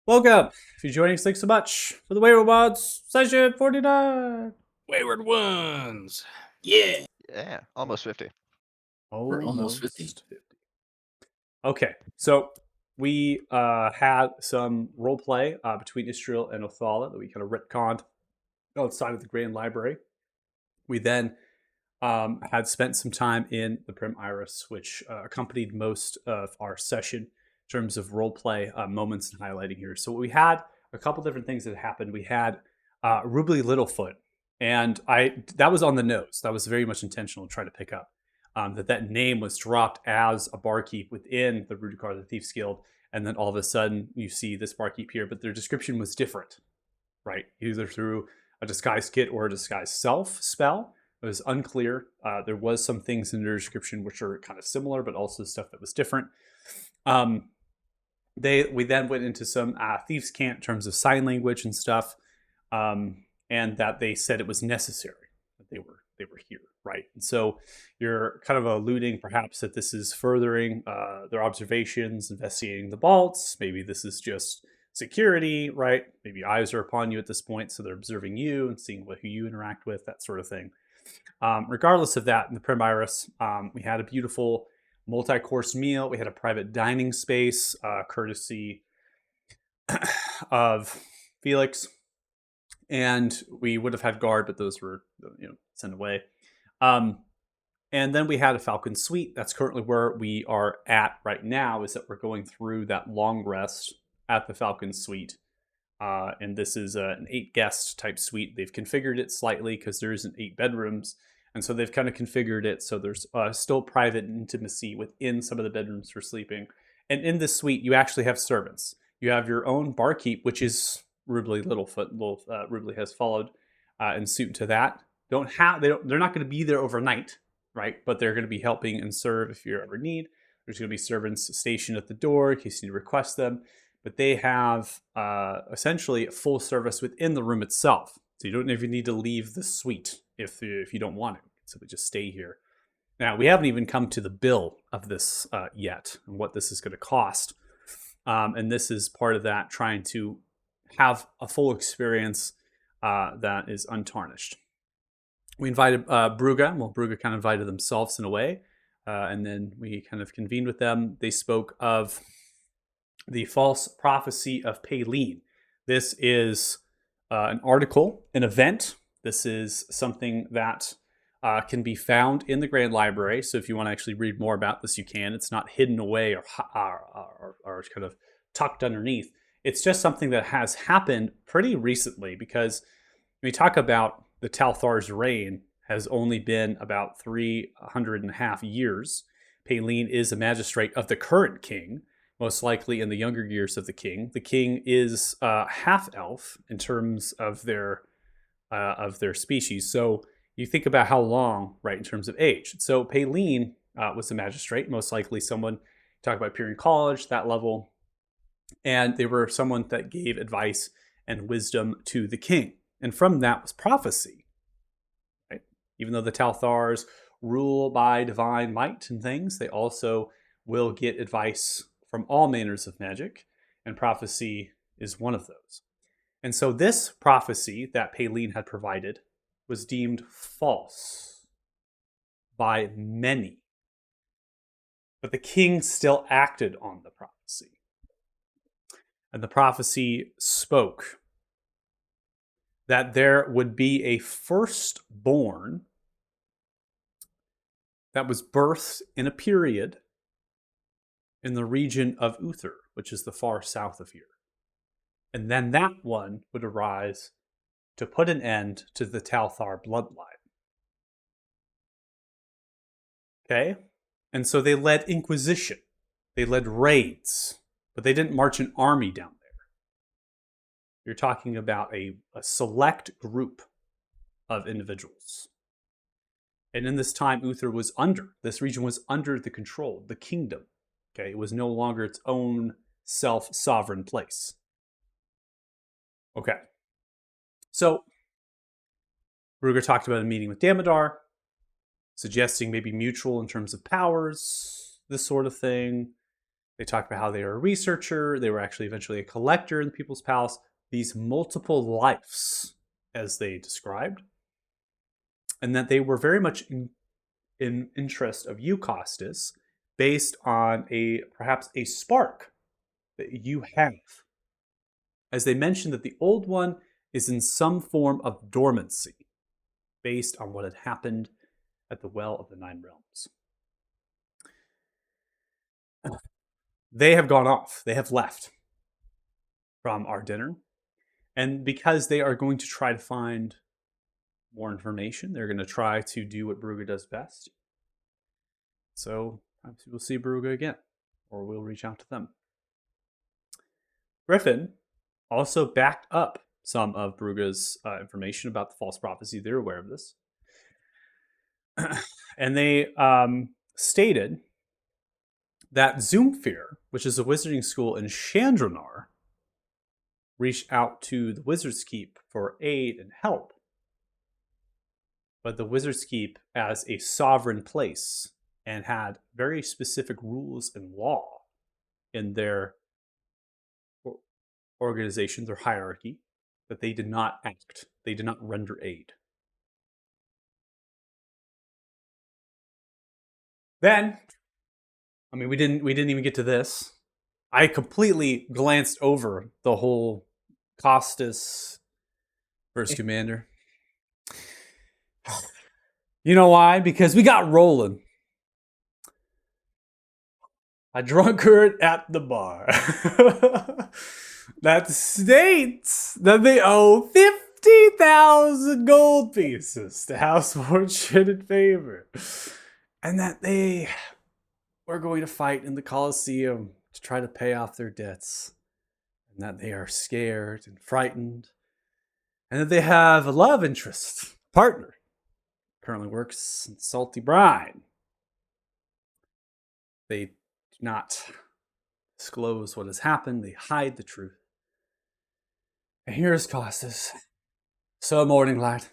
Welcome. If you're joining us, thanks so much for the Wayward Mods session 49. Wayward ones. Yeah. Yeah, almost 50. We're almost 50. Almost 50. Okay, so we had some role play between Israel and Othala that we kind of retconned outside of the Grand Library. We then had spent some time in the Prim Iris, which accompanied most of our session in terms of role play moments and highlighting here. So we had a couple different things that happened. We had Rubly Littlefoot, and that was on the nose. That was very much intentional to try to pick up that name was dropped as a barkeep within the Rudikar the Thieves Guild, and then all of a sudden you see this barkeep here, but their description was different, right? Either through a disguise kit or a disguise self spell. It was unclear. There was some things in their description which are kind of similar, but also stuff that was different. We then went into some thieves' cant in terms of sign language and stuff, and that they said it was necessary that they were here, right? And so you're kind of alluding perhaps that this is furthering their observations, investigating the vaults. Maybe this is just security, right? Maybe eyes are upon you at this point, so they're observing you and seeing who you interact with, that sort of thing. Regardless of that, in the Prim Iris, we had a beautiful multi-course meal. We had a private dining space, courtesy of Felix, and we would have had guard, but those were sent away. And then we had a Falcon Suite. That's currently where we are at right now. Is that we're going through that long rest at the Falcon Suite. And this is an 8-guest type suite. They've configured it slightly because there isn't 8 bedrooms. And so they've kind of configured it so there's still private intimacy within some of the bedrooms for sleeping. And in this suite, you actually have servants. You have your own barkeep, which is Rubly Littlefoot. Rubly has followed in suit to that. They're not going to be there overnight, right? But they're going to be helping and serve if you ever need. There's going to be servants stationed at the door in case you need to request them. But they have essentially full service within the room itself. So you don't even need to leave the suite if you don't want to. Simply just stay here. Now, we haven't even come to the bill of this yet and what this is going to cost. And this is part of that, trying to have a full experience that is untarnished. We invited Bruga. Well, Bruga kind of invited themselves in a way. And then we kind of convened with them. They spoke of the false prophecy of Paylene. This is an article, an event. This is something that can be found in the Grand Library. So if you want to actually read more about this, you can. It's not hidden away or kind of tucked underneath. It's just something that has happened pretty recently, because when we talk about the Talthar's reign has only been about 300.5 years. Paylene is a magistrate of the current king, most likely in the younger years of the king. The king is half-elf in terms of their species. So you think about how long, right, in terms of age. So Paylene was a magistrate, most likely someone, talk about Pyrian College, that level. And they were someone that gave advice and wisdom to the king. And from that was prophecy, right? Even though the Talthars rule by divine might and things, they also will get advice from all manners of magic, and prophecy is one of those. And so this prophecy that Paylene had provided was deemed false by many. But the king still acted on the prophecy. And the prophecy spoke that there would be a firstborn that was birthed in a period in the region of Uther, which is the far south of here. And then that one would arise to put an end to the Talthar bloodline. Okay? And so they led inquisition. They led raids, but they didn't march an army down there. You're talking about a select group of individuals. And in this time, this region was under the control, the kingdom. Okay, it was no longer its own self-sovereign place. Okay. So, Ruger talked about a meeting with Damodar, suggesting maybe mutual in terms of powers, this sort of thing. They talk about how they were a researcher. They were actually eventually a collector in the People's Palace. These multiple lives, as they described, and that they were very much in interest of you, Costas, based on perhaps a spark that you have. As they mentioned that the old one is in some form of dormancy, based on what had happened at the Well of the Nine Realms. They have gone off. They have left from our dinner. And because they are going to try to find more information, they're going to try to do what Bruga does best. So perhaps we'll see Bruga again, or we'll reach out to them. Griffin also backed up some of Bruga's information about the false prophecy. They're aware of this. And they stated that Zoomfear, which is a wizarding school in Chandronar, reached out to the Wizard's Keep for aid and help. But the Wizard's Keep, as a sovereign place, and had very specific rules and law in their organization, their hierarchy, that they did not act. They did not render aid. Then, I mean, we didn't even get to this. I completely glanced over the whole Costas First Commander. You know why? Because we got rolling. A drunkard at the bar that states that they owe 50,000 gold pieces to House Fortune and Favor, and that they were going to fight in the Colosseum to try to pay off their debts, and that they are scared and frightened, and that they have a love interest partner currently works in Salty Brine. They do not disclose what has happened. They hide the truth. And here's Costas, so Morning Light,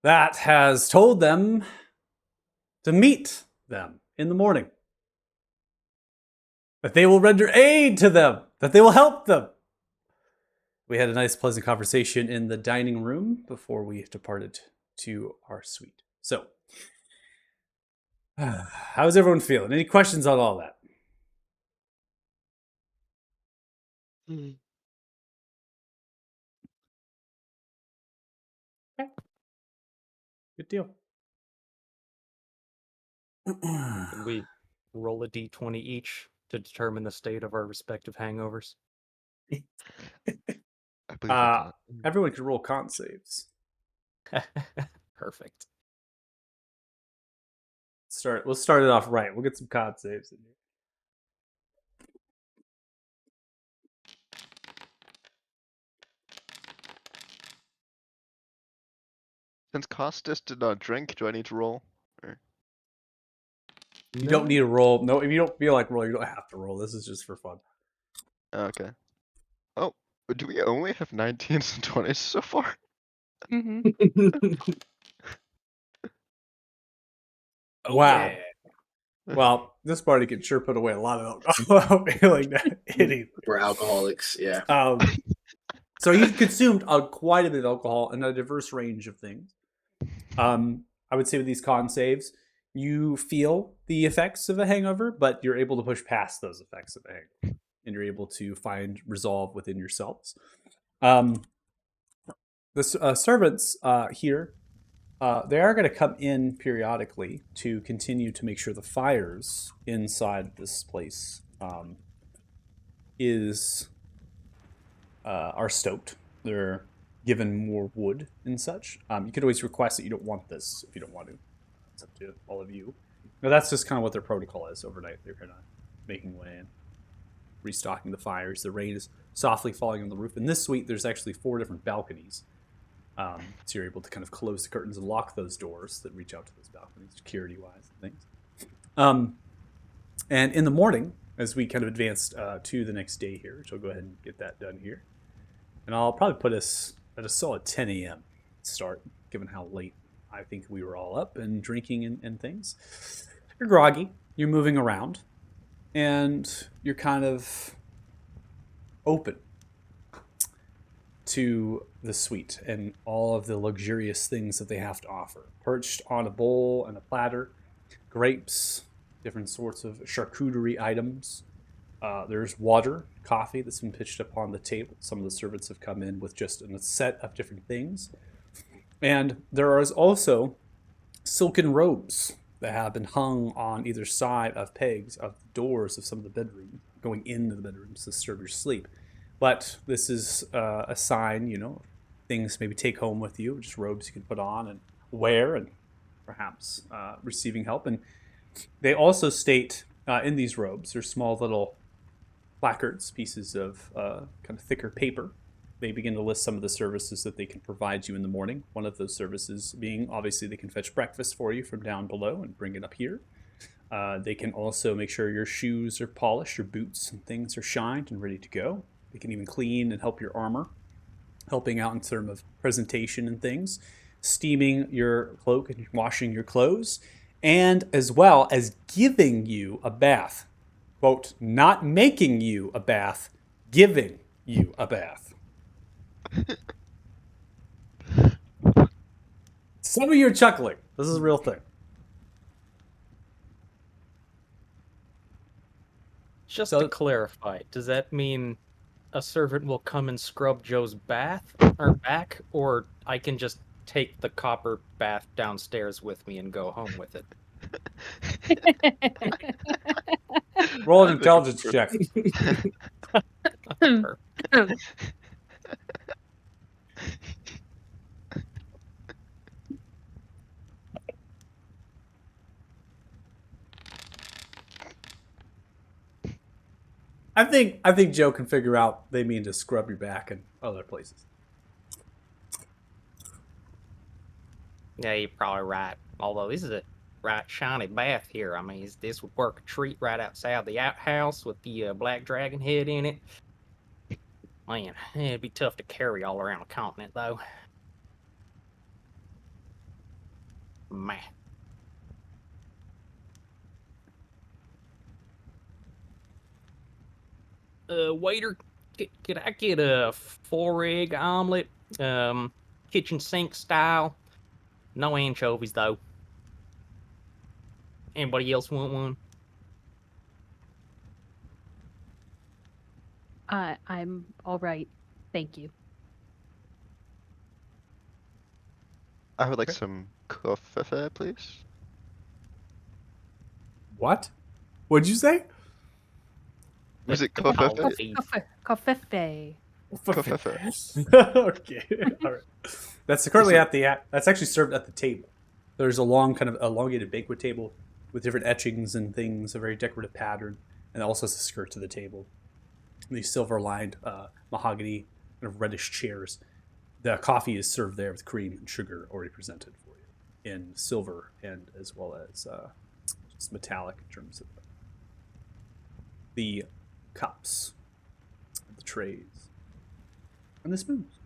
that has told them to meet them in the morning. That they will render aid to them. That they will help them. We had a nice, pleasant conversation in the dining room before we departed to our suite. So, how's everyone feeling? Any questions on all that? Okay. Good deal. Can we roll a d20 each to determine the state of our respective hangovers? I believe I Everyone can roll con saves. Perfect. We'll start it off right. We'll get some con saves in here. Since Costas did not drink, do I need to roll? Or... You don't need to roll. No, if you don't feel like rolling, you don't have to roll. This is just for fun. Okay. Oh, but do we only have 19s and 20s so far? Wow. Yeah. Well, this party can sure put away a lot of alcohol without feeling anything. We're alcoholics, yeah. So you've consumed quite a bit of alcohol and a diverse range of things. I would say with these con saves, you feel the effects of a hangover, but you're able to push past those effects of a hangover, and you're able to find resolve within yourselves. The servants here, they are going to come in periodically to continue to make sure the fires inside this place are stoked. They're given more wood and such. You could always request that you don't want this if you don't want to. It's up to all of you. Now that's just kind of what their protocol is overnight. They're kind of making way and restocking the fires. The rain is softly falling on the roof. In this suite, there's actually 4 different balconies. So you're able to kind of close the curtains and lock those doors that reach out to those balconies, security-wise and things. And in the morning, as we kind of advanced to the next day here, so I'll go ahead and get that done here. And I'll probably put us at a solid 10 a.m. start, given how late I think we were all up and drinking and things. You're groggy. You're moving around. and you're kind of open to the suite and all of the luxurious things that they have to offer. Perched on a bowl and a platter, grapes, different sorts of charcuterie items. There's water, coffee that's been pitched upon the table. Some of the servants have come in with just a set of different things. And there is also silken robes that have been hung on either side of pegs of the doors of some of the bedrooms, going into the bedrooms to disturb your sleep. But this is a sign, things maybe take home with you, just robes you can put on and wear, and perhaps receiving help. And they also state in these robes, there's small little placards, pieces of kind of thicker paper. They begin to list some of the services that they can provide you in the morning. One of those services being, obviously, they can fetch breakfast for you from down below and bring it up here. They can also make sure your shoes are polished, your boots and things are shined and ready to go. They can even clean and help your armor, helping out in terms of presentation and things, steaming your cloak and washing your clothes, and as well as giving you a bath. Quote, not making you a bath, giving you a bath. Some of you are chuckling. This is a real thing. Just So- to clarify, does that mean a servant will come and scrub Joe's bath or back, or I can just take the copper bath downstairs with me and go home with it? Roll an intelligence check. I think Joe can figure out they mean to scrub your back in other places. Yeah, you're probably right. Although this is a right shiny bath here. I mean, this would work a treat right outside the outhouse with the black dragon head in it. Man, it'd be tough to carry all around the continent, though. Man. Waiter, could I get a 4-egg omelet? Kitchen sink style. No anchovies, though. Anybody else want one? I'm all right. Thank you. I would like Okay. some coffee, please. What? What'd you say? Was it Oh, coffee? Coffee. Okay. All right. That's currently that's actually served at the table. There's a long kind of elongated banquet table with different etchings and things, a very decorative pattern, and also has a skirt to the table. And these silver-lined mahogany kind of reddish chairs. The coffee is served there with cream and sugar already presented for you in silver and as well as just metallic in terms of the cups, the trays, and the spoons.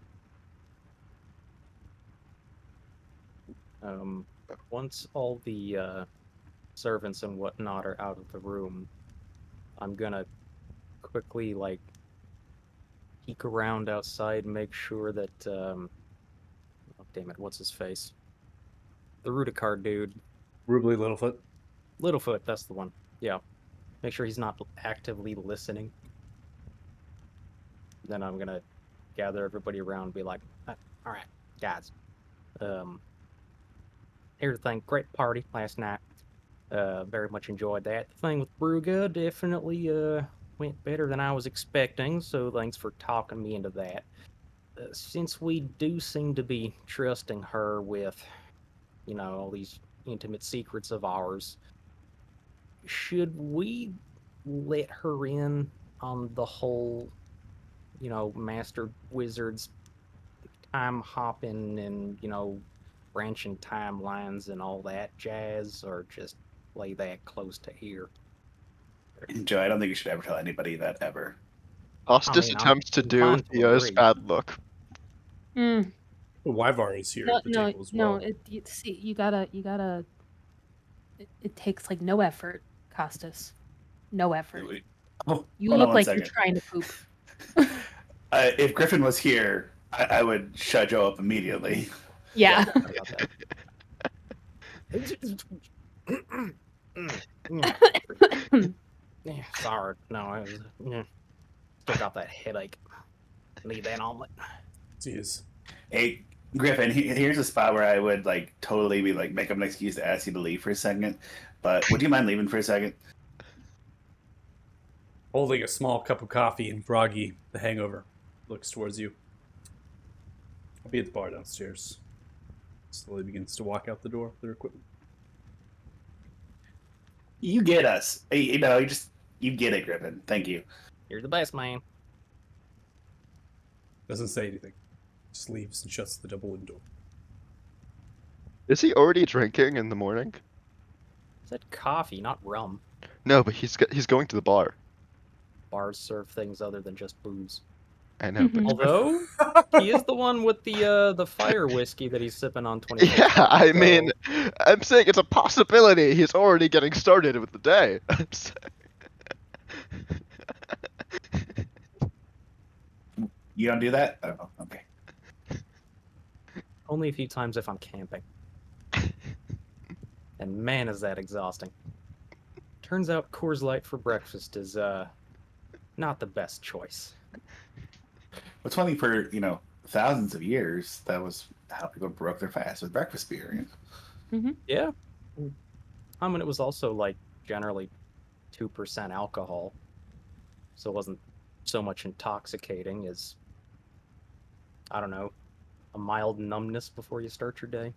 Once all the servants and whatnot are out of the room, I'm gonna quickly peek around outside and make sure that oh damn it, what's his face? The Rudicard dude. Rubly Littlefoot. Littlefoot, that's the one. Yeah. Make sure he's not actively listening. Then I'm gonna gather everybody around and be like, alright, guys. Here's the thing, great party last night. Very much enjoyed that. The thing with Brugga definitely went better than I was expecting, so thanks for talking me into that. Since we do seem to be trusting her with, all these intimate secrets of ours, should we let her in on the whole, master wizard's time hopping and, branching timelines and all that jazz, or just play that close to ear? Joe, I don't think you should ever tell anybody that ever. Hostis I'm attempts to do inclined to Theo's agree. bad look. Mm, Wyvar is here no, at the no, table as well. no. See, you gotta. It takes no effort, Costas. No effort. Oh, You hold on look one like second. you're trying to poop. If Griffin was here, I would shut Joe up immediately. Yeah. How about that? Yeah, sorry. No, I was still got that headache. Need that omelet. Jeez. Hey, Griffin, here's a spot where I would like totally be like make up an excuse to ask you to leave for a second. But would you mind leaving for a second? Holding a small cup of coffee and groggy, the hangover looks towards you. I'll be at the bar downstairs. Slowly begins to walk out the door with their equipment. You get us. You know, you get it, Griffin. Thank you. You're the best, man. Doesn't say anything. Just leaves and shuts the double window. Is he already drinking in the morning? I said coffee, not rum. No, but he's going to the bar. Bars serve things other than just booze. I know, but Although he is the one with the fire whiskey that he's sipping on 24/7. yeah, I so- mean, I'm saying it's a possibility. He's already getting started with the day. You don't do that? Oh, okay. Only a few times if I'm camping. And man, is that exhausting. Turns out Coors Light for breakfast is not the best choice. What's funny for thousands of years, that was how people broke their fast with breakfast beer. Yeah. I mean, it was also like generally 2% alcohol, so it wasn't so much intoxicating as, I don't know, a mild numbness before you start your day.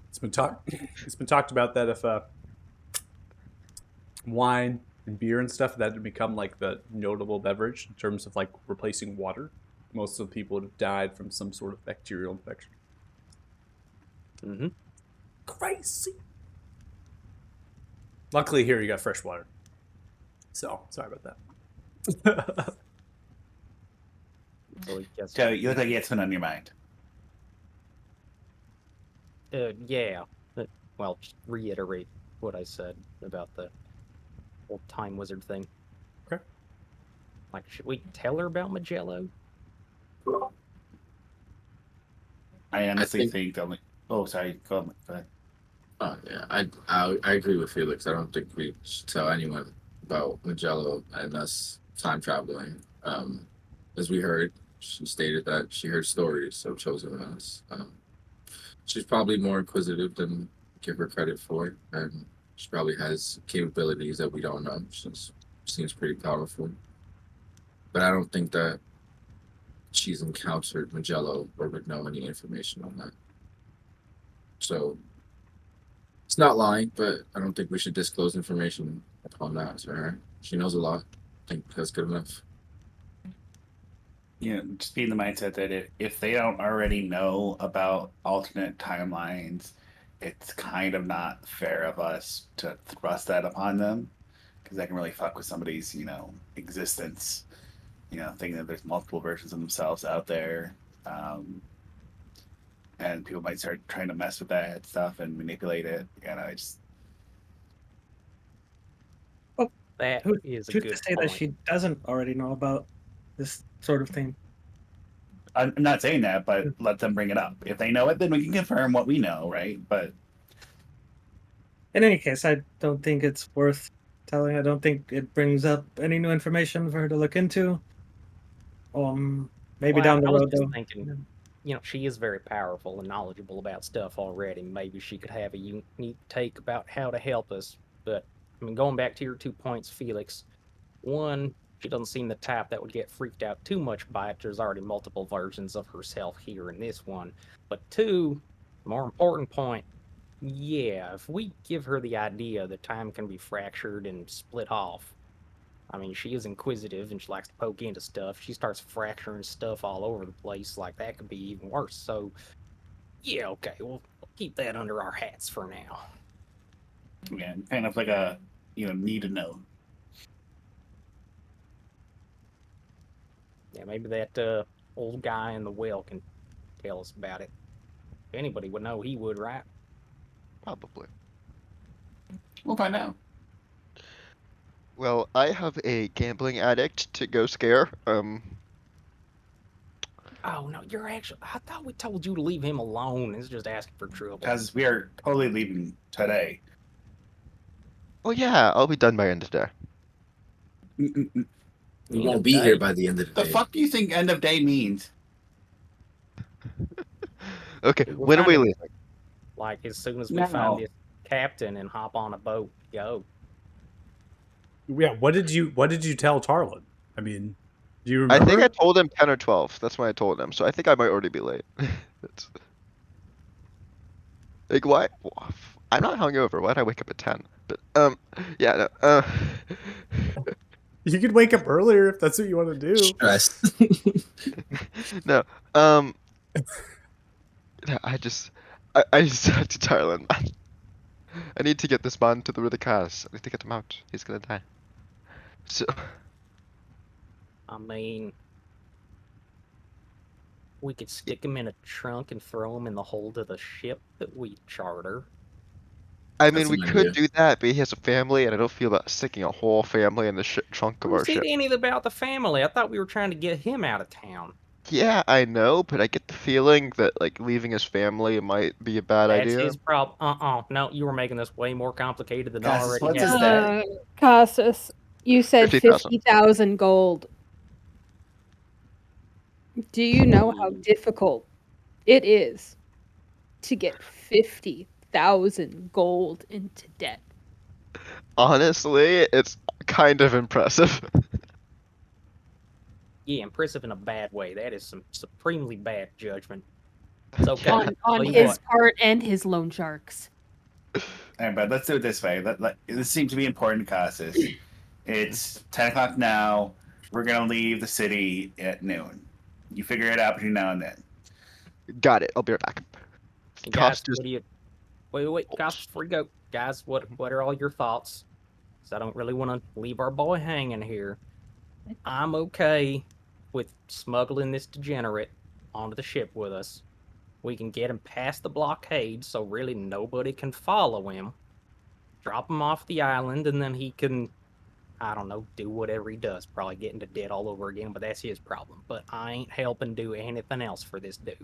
It's been talked about that if wine and beer and stuff that had become like the notable beverage in terms of like replacing water, most of the people would have died from some sort of bacterial infection. Mm-hmm. Crazy. Luckily here you got fresh water. So sorry about that. So I guess, Joe, you look like you had something on your mind. yeah. Well, just reiterate what I said about the old time wizard thing. Okay. Like, should we tell her about Magello? I honestly think- think only. Oh, sorry. Go ahead. Oh yeah, I agree with Felix. I don't think we should tell anyone about Magello and us time traveling. As we heard, she stated that she heard stories of chosen ones. She's probably more inquisitive than we give her credit for, and she probably has capabilities that we don't know. She seems pretty powerful, but I don't think that she's encountered Magello or would know any information on that. So it's not lying, but I don't think we should disclose information upon that to her. She knows a lot. I think that's good enough. Just be in the mindset that if they don't already know about alternate timelines, it's kind of not fair of us to thrust that upon them, because that can really fuck with somebody's existence. Thinking that there's multiple versions of themselves out there, and people might start trying to mess with that stuff and manipulate it. That Who- is a Who's good to say point. that she doesn't already know about this sort of thing? I'm not saying that, but let them bring it up. If they know it, then we can confirm what we know, right? But In any case, I don't think it's worth telling. I don't think it brings up any new information for her to look into. Maybe Well, down the I was road, just though. thinking, she is very powerful and knowledgeable about stuff already. Maybe she could have a unique take about how to help us. But, I mean, going back to your 2 points, Felix, one, she doesn't seem the type that would get freaked out too much by it. There's already multiple versions of herself here in this one. But two, more important point, yeah, if we give her the idea that time can be fractured and split off, I mean, she is inquisitive and she likes to poke into stuff. She starts fracturing stuff all over the place. Like, that could be even worse. So, yeah, okay, we'll keep that under our hats for now. yeah, kind of like a need to know. Yeah, maybe that old guy in the well can tell us about it. If anybody would know, he would, right? probably. We'll find out. Well, I have a gambling addict to go scare. Oh no, you're actually. I thought we told you to leave him alone. It's just asking for trouble. Because we are totally leaving today. Well, yeah, I'll be done by end of day. Mm-mm-mm. We End won't of be here day? by the end of the The day. fuck do you think end of day means? Okay, We're when are we finding- leaving? Like as soon as we No. find this captain and hop on a boat, go. Yeah. What did you tell Tarlin? I mean, do you I remember? think I told him 10 or 12. That's when I told him. So I think I might already be late. That's... Like, why? I'm not hungover. Why'd I wake up at 10? But, yeah, no, You could wake up earlier if that's what you want to do. Stress. no, um, no, I just have to Tarlin, man. I need to get this man to the Riddick house. I need to get him out. He's gonna die. So, I mean, we could stick him in a trunk and throw him in the hold of the ship that we charter. I That's mean, we an could idea. do that, but he has a family, and I don't feel about sticking a whole family in the trunk of Who our said ship. anything about the family? I thought we were trying to get him out of town. Yeah, I know, but I get the feeling that, like, leaving his family might be a bad That's idea. his problem. No, you were making this way more complicated than it Guys, already what's has his to be. debt? Costas, you said 50,000. 50,000 gold. Do you know how difficult it is to get 50,000 gold into debt? Honestly, it's kind of impressive. Yeah, impressive in a bad way. That is some supremely bad judgment. It's okay. Yeah. On Tell you his what, part and his loan sharks. All right, but let's do it this way. This seems to be important to Casas. It's 10 o'clock now. We're going to leave the city at noon. You figure it out between now and then. Got it. I'll be right back. guys, Cost is what do you? Wait, guys, before you go, guys, what are all your thoughts? Because I don't really want to leave our boy hanging here. I'm okay with smuggling this degenerate onto the ship with us. We can get him past the blockade, so really nobody can follow him. Drop him off the island, and then he can, I don't know, do whatever he does. Probably get into debt all over again, but that's his problem. But I ain't helping do anything else for this dude.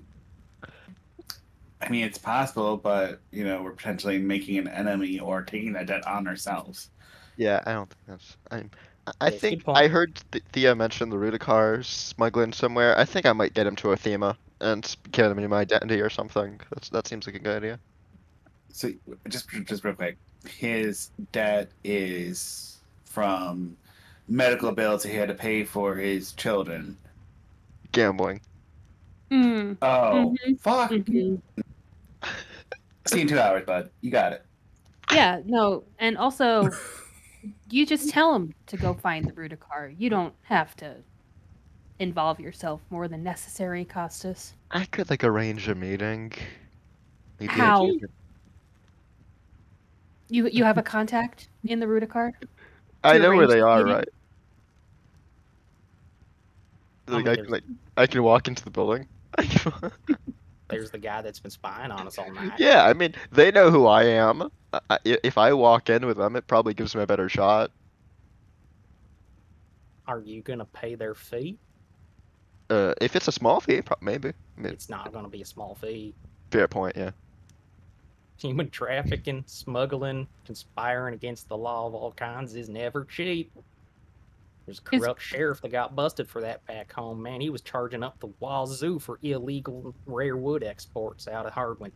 I mean, it's possible, but, we're potentially making an enemy or taking that debt on ourselves. Yeah, I don't think that's. I That's a think good point. I heard Thea mention the Rudikar smuggling somewhere. I think I might get him to Athema and get him into my identity or something. That seems like a good idea. So, just real quick, his debt is from medical bills he had to pay for his children. Gambling. Mm. Oh, fuck. Mhm. See you in 2 hours, bud. You got it. Yeah, no, and also, you just tell him to go find the Rudikar. You don't have to involve yourself more than necessary, Costas. I could like arrange a meeting. Maybe How? I could- You have a contact in the Rudikar? I to know where arrange they this are, meeting? right? Like mean, I can walk into the building. There's the guy that's been spying on us all night. Yeah, I mean they know who I am. If I walk in with them, it probably gives me a better shot. Are you gonna pay their fee? If it's a small fee, maybe. I mean, It's not gonna be a small fee. fair point. Yeah. Human trafficking, smuggling, conspiring against the law of all kinds is never cheap. There's a Is- corrupt sheriff that got busted for that back home, man. He was charging up the wazoo for illegal rare wood exports out of Hardwin.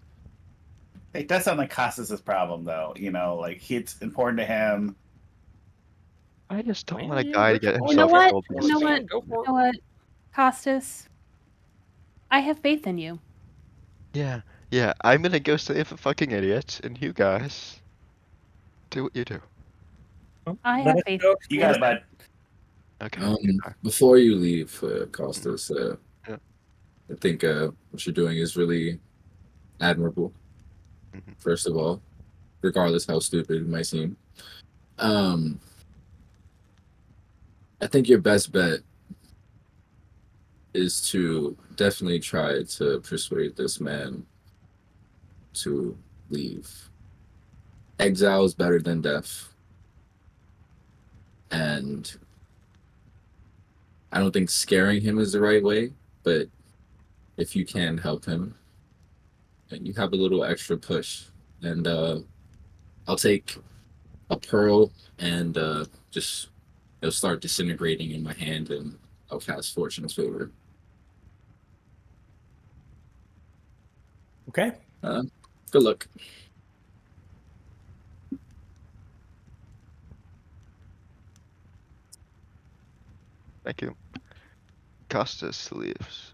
It does sound like Casas' problem, though. It's important to him. I just don't Well, want a yeah, guy to there's get more You know himself what? killed. You know Yeah, what? go for You know what? Costas, I have faith in you. Yeah, yeah. I'm gonna go save a fucking idiot, and you guys do what you do. Well, I let have us faith go You got it, bud. Okay. Before you leave, Costas, Yeah. I think what you're doing is really admirable. Mhm. First of all, regardless how stupid it might seem, um, I think your best bet is to definitely try to persuade this man to leave. Exile is better than death. and I don't think scaring him is the right way, but if you can help him, and you have a little extra push, and I'll take a pearl and just it'll start disintegrating in my hand, and I'll cast Fortune's Favor. Okay. Good luck. Thank you. Costas leaves.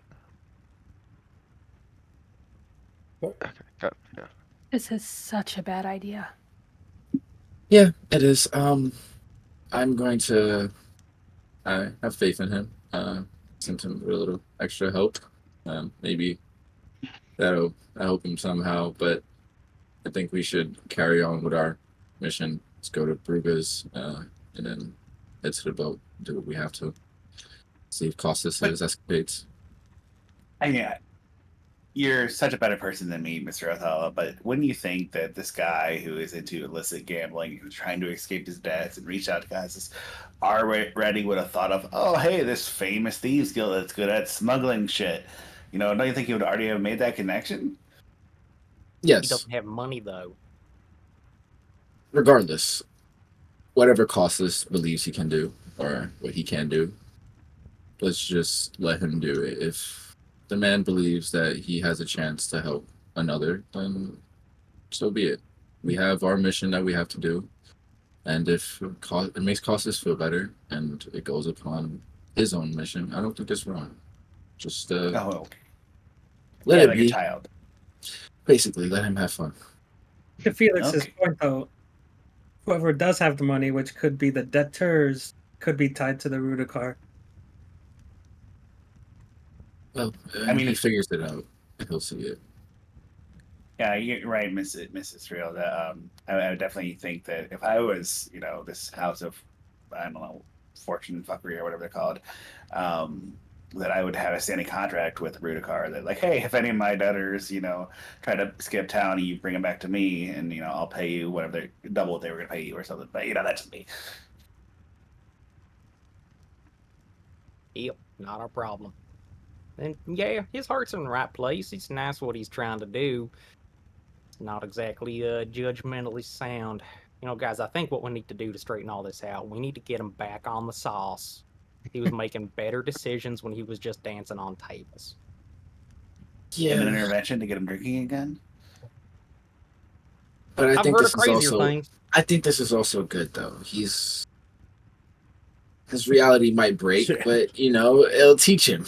Okay, got it. Yeah. This is such a bad idea. Yeah, it is. I'm going to. I have faith in him. Send him with a little extra help. Maybe that'll help him somehow. But I think we should carry on with our mission. Let's go to Bruga's, and then head to the boat. Do what we have to. See if Costas his escapades. You're such a better person than me, Mr. Othello, but wouldn't you think that this guy who is into illicit gambling, who's trying to escape his debts and reach out to guys, already would have thought of, oh, hey, this famous thieves guild that's good at smuggling shit. Don't you think he would already have made that connection? He Yes. doesn't have money though. Regardless, whatever Costas believes he can do, or what he can do, let's just let him do it. If the man believes that he has a chance to help another, then so be it. We have our mission that we have to do, and if it makes Costas feel better and it goes upon his own mission, I don't think it's wrong. Just let it like be. a child. Basically, let him have fun. To Felix's Okay. point, though, whoever does have the money, which could be the debtors, could be tied to the Rudikar. Well, I mean, he figures it out, and he'll see it. Yeah, you're right, Mrs. Real. That I would definitely think that if I was, this house of, I don't know, fortune fuckery or whatever they're called, that I would have a standing contract with Rudikar that, like, hey, if any of my debtors, try to skip town, you bring them back to me, and I'll pay you whatever double what they were going to pay you or something. But that's just me. Yep, not a problem. And yeah, his heart's in the right place. It's nice what he's trying to do. It's not exactly judgmentally sound. Guys, I think what we need to do to straighten all this out, we need to get him back on the sauce. He was making better decisions when he was just dancing on tables. And an intervention to get him drinking again. But I've heard of crazier things. I think this is also good though. His reality might break, Yeah. but it'll teach him.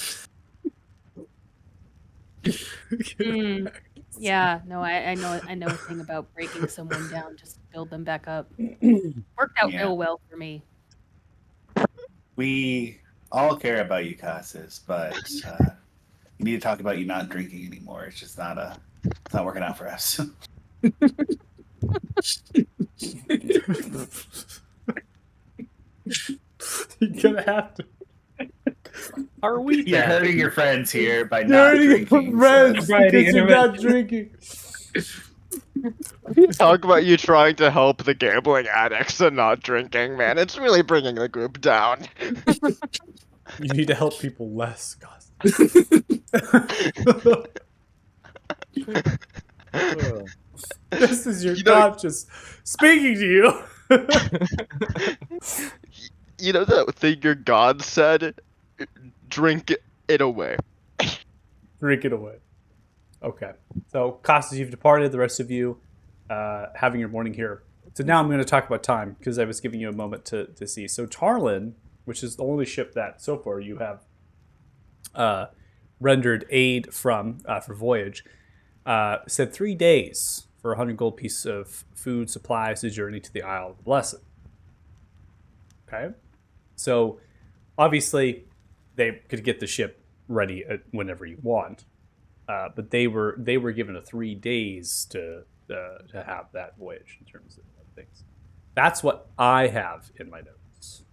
Yeah, no, I know a thing about breaking someone down just to build them back up. Worked out Yeah. real well for me. We all care about you, Casas, but you need to talk about you not drinking anymore. It's just it's not working out for us. You're gonna have to. Are we? You're hurting your friends here by You're not hurting your drinking. friends so- because you're not drinking. Talk about you trying to help the gambling addicts and not drinking, man. It's really bringing the group down. You need to help people less, Gus. This is your conscience speaking to you. You know that thing your god said? Drink it away. Drink it away. Okay. So, Costas, you've departed. The rest of you having your morning here. So now I'm going to talk about time because I was giving you a moment to see. So Tarlin, which is the only ship that so far you have rendered aid from for voyage, said 3 days for 100 gold piece of food supplies to journey to the Isle of the Blessed. Okay. So obviously they could get the ship ready whenever you want. But they were given a 3 days to have that voyage in terms of things. That's what I have in my notes.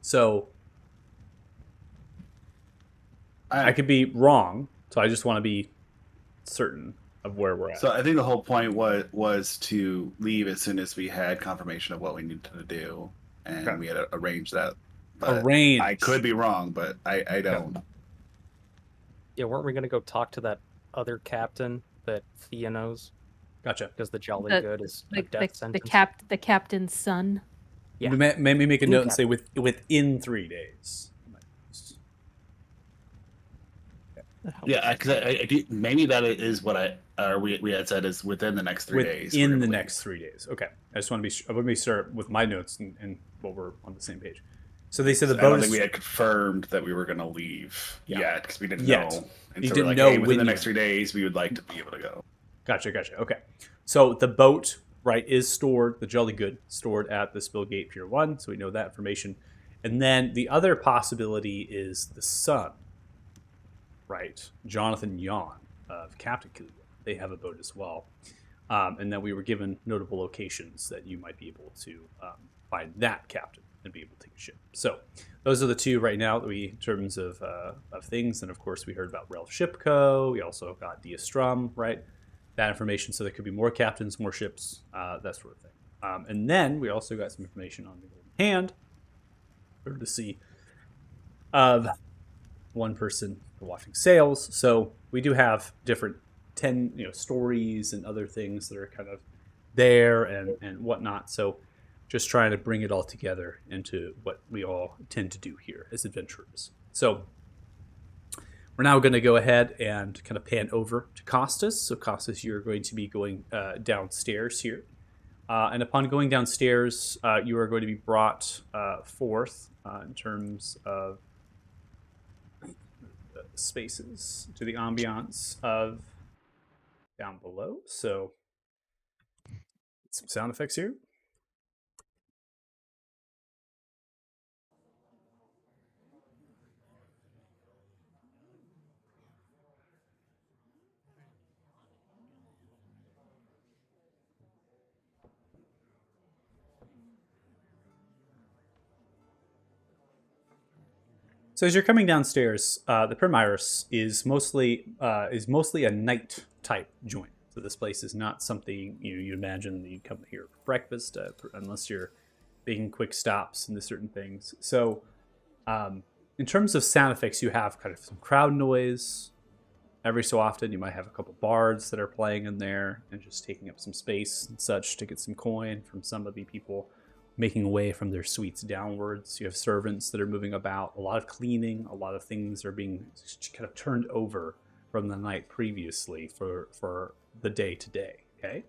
So I could be wrong. So I just want to be certain of where we're at. So I think the whole point was to leave as soon as we had confirmation of what we needed to do. and Okay. we had arranged that. But Arrange. I could be wrong, but I don't. Yeah, weren't we gonna go talk to that other captain that Thea knows? Gotcha. Because the Jolly The- Good is a The, death the, sentence. the captain's son. Yeah. Maybe make a New note and say captain. within 3 days. Yeah, because I do, maybe that is what we had said is within the next 3 days. we're Within gonna the leave. next 3 days. Okay. I just want to be. I want to be sure with my notes and what we're on the same page. So they said the I don't bonus. think we had confirmed that we were going to leave Yeah. yet because we didn't Yet. know. And You so didn't we're like, know hey, within when the you- next 3 days, we would like to be able to go. Gotcha. Okay. So the boat, right, is stored, the Jolly Good, stored at the Spillgate Pier 1, so we know that information. And then the other possibility is the son, right? Jonathan Yon of Captain Kulia. They have a boat as well. And then we were given notable locations that you might be able to find that captain and be able to take a ship. So those are the two right now that we, in terms of things. And of course, we heard about Ralph Shipco. We also got Dia Strum, right? That information. So there could be more captains, more ships, that sort of thing. And then we also got some information on the Golden Hand. We were to see of one person watching sails. So we do have different 10 stories and other things that are kind of there and whatnot. So just trying to bring it all together into what we all tend to do here as adventurers. So we're now going to go ahead and kind of pan over to Costas. So Costas, you're going to be going downstairs here. And upon going downstairs, you are going to be brought forth in terms of spaces to the ambiance of down below. So some sound effects here. So as you're coming downstairs, the Primaris is mostly a night type joint. So this place is not something you imagine that you'd come here for breakfast, unless you're making quick stops into certain things. So in terms of sound effects, you have kind of some crowd noise. Every so often, you might have a couple bards that are playing in there and just taking up some space and such to get some coin from some of the people making away from their suites downwards. You have servants that are moving about, a lot of cleaning, a lot of things are being kind of turned over from the night previously for the day to day, okay?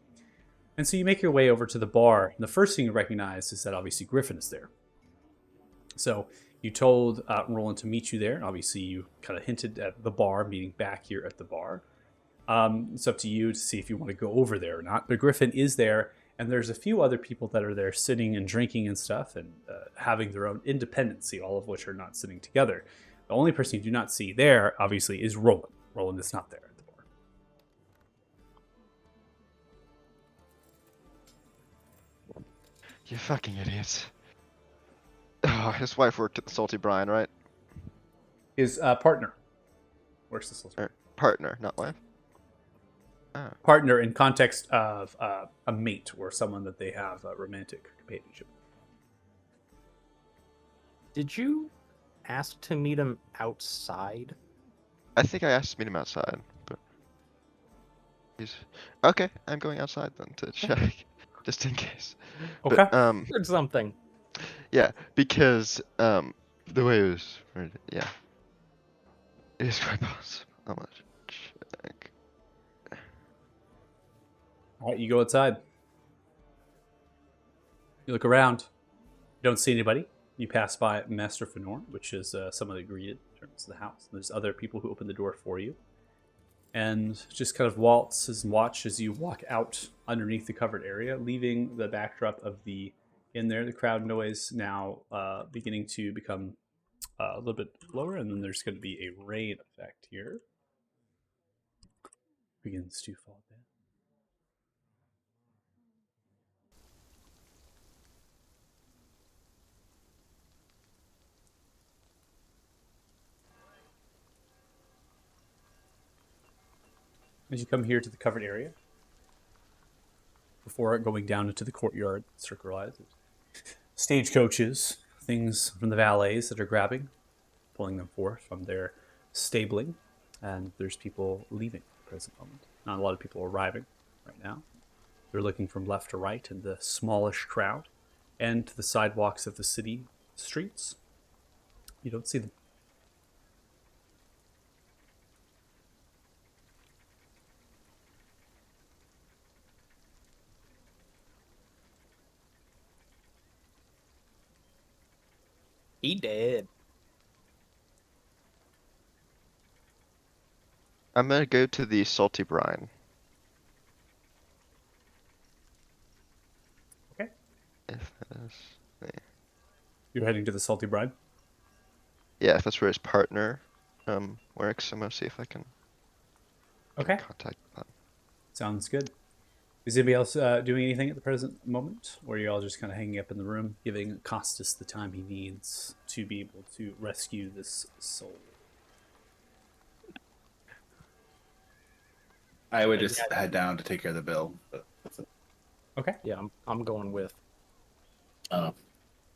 And so you make your way over to the bar, and the first thing you recognize is that obviously Griffin is there. So you told Roland to meet you there, and obviously you kind of hinted at the bar, meeting back here at the bar. It's up to you to see if you want to go over there or not, but Griffin is there, and there's a few other people that are there sitting and drinking and stuff and having their own independency, all of which are not sitting together. The only person you do not see there, obviously, is Roland. Roland is not there at the bar. You fucking idiots. Oh, his wife worked at the Salty Brine, right? His partner. Where's this? Or partner, not wife. Oh. Partner in context of a mate or someone that they have a romantic companionship. Did you ask to meet him outside? I think I asked to meet him outside, but he's okay. I'm going outside then to check, just in case. Okay. But, Heard something. yeah, because the way it was worded, yeah, it is quite possible. I'm gonna check. All right, you go outside. You look around. You don't see anybody. You pass by Master Fenor, which is someone that greeted in terms of the house. There's other people who open the door for you. And just kind of waltz and watch as you walk out underneath the covered area, leaving the backdrop of the crowd noise now beginning to become a little bit lower. And then there's going to be a rain effect here. Begins to fall down. As you come here to the covered area, before going down into the courtyard, circularizes, stagecoaches, things from the valets that are grabbing, pulling them forth from their stabling, and there's people leaving at the present moment. Not a lot of people arriving right now. They're looking from left to right in the smallish crowd and to the sidewalks of the city streets. You don't see them. He dead. I'm gonna go to the salty brine. Okay. If that is, You're heading to the Salty Bride. yeah, if that's where his partner works, I'm gonna see if I can Okay. contact them. Sounds good. Is anybody else doing anything at the present moment? Or are you all just kind of hanging up in the room, giving Costas the time he needs to be able to rescue this soul? I would just head down to take care of the bill. But that's it. Okay. Yeah, I'm going with.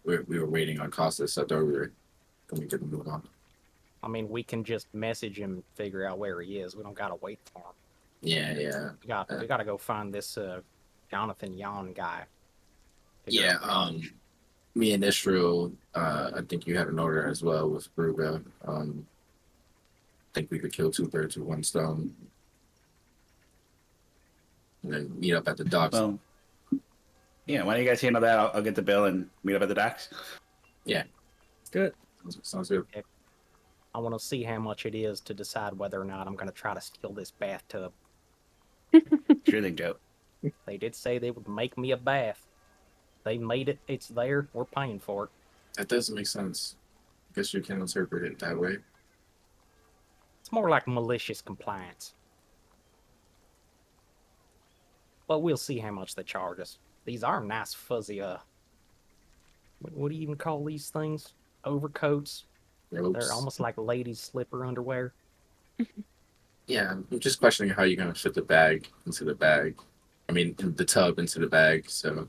We were waiting on Costas. I thought we were going to get him moved on. I mean, we can just message him, figure out where he is. We don't gotta wait for him. Yeah. We gotta go find this Jonathan Yon guy. Figure Yeah, out- me and Israel, I think you had an order as well with Bruga. I think we could kill two birds with one stone. And then meet up at the docks. Well, yeah. Why don't you guys handle that? I'll get the bill and meet up at the docks. Do it. Sounds good. I want to see how much it is to decide whether or not I'm gonna try to steal this bathtub. Sure thing, Joe. They did say they would make me a bath. They made it. It's there. We're paying for it. That doesn't make sense. I guess you can interpret it that way. It's more like malicious compliance. But we'll see how much they charge us. These are nice fuzzy, what do you even call these things? Overcoats. Ropes. They're almost like ladies' slipper underwear. Yeah, I'm just questioning how you're gonna fit the bag into the bag. I mean, the tub into the bag. So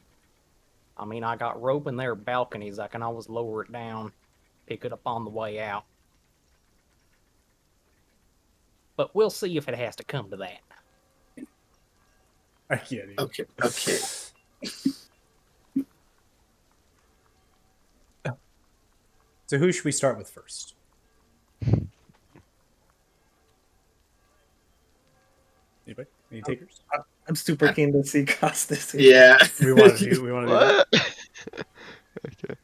I mean, I got rope in their balconies. I can always lower it down, pick it up on the way out. But we'll see if it has to come to that. I get it. okay. So who should we start with first? Anybody? Any takers? I'm super keen to see Costas. Yeah, We want to do. We want to do that. What? Okay.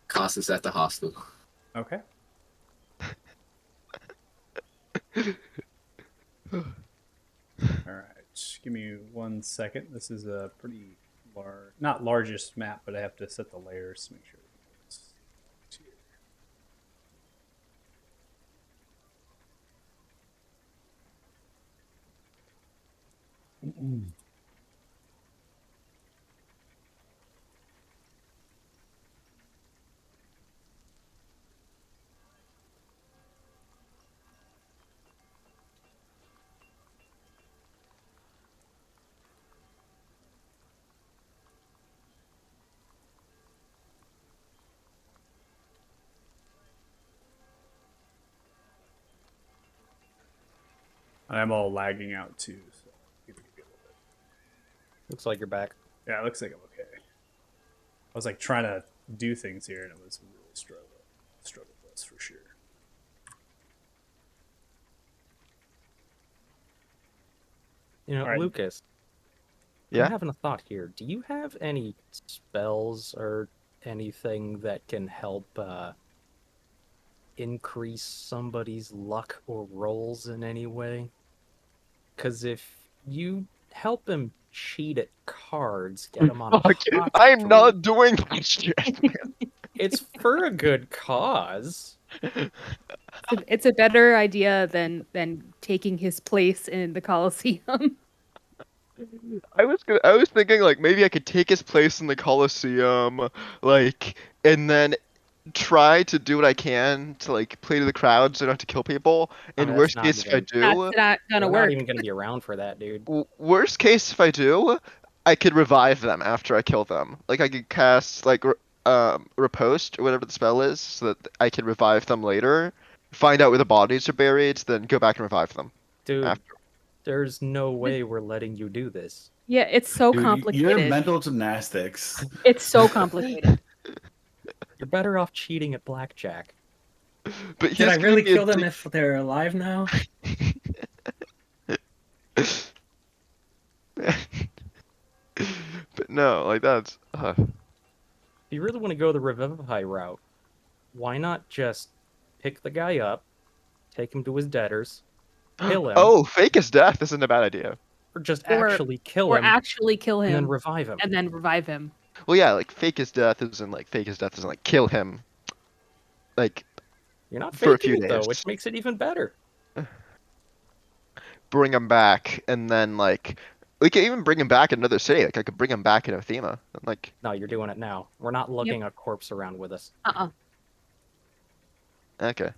Costas at the hostel. Okay. All right. Give me 1 second. This is a pretty large, not largest map, but I have to set the layers to make sure. It's here. And I'm all lagging out too. So give me a little bit. Looks like you're back. Yeah, it looks like I'm okay. I was like trying to do things here, and it was really struggle bus for sure. You know, All right. Lucas. Yeah? I'm having a thought here. Do you have any spells or anything that can help increase somebody's luck or rolls in any way? Because if you help him cheat at cards, get him on a Fuck, hot I'm streak, not doing that shit. it's for a good cause. It's a better idea than taking his place in the Colosseum. I was thinking like maybe I could take his place in the Colosseum, like, and then try to do what I can to like play to the crowd so I don't have to kill people. I In mean, worst that's case, not if I even- do, That's not gonna We're work. not even gonna be around for that, dude. worst case if I do, I could revive them after I kill them. Like I could cast like riposte or whatever the spell is, so that I can revive them later. Find out where the bodies are buried, then go back and revive them. Dude, After. there's no way we're letting you do this. Yeah, it's so Dude, your complicated. mental gymnastics. It's so complicated. You're better off cheating at blackjack. But Did I he's really giving me a kill them if they're alive now? But no, like that's. If you really want to go the Revivify route, why not just pick the guy up, take him to his debtors, kill him, Oh, fake his death isn't a bad idea. or just Or- actually kill Or him actually kill and then him revive him? and then revive him. Well, yeah, like fake his death isn't like kill him. Like You're not for a faking few it, though, days. which makes it even better. bring him back, and then like we could even bring him back in another city. Like I could bring him back in Othema, and like No, you're doing it now. We're not lugging a corpse around with us. okay.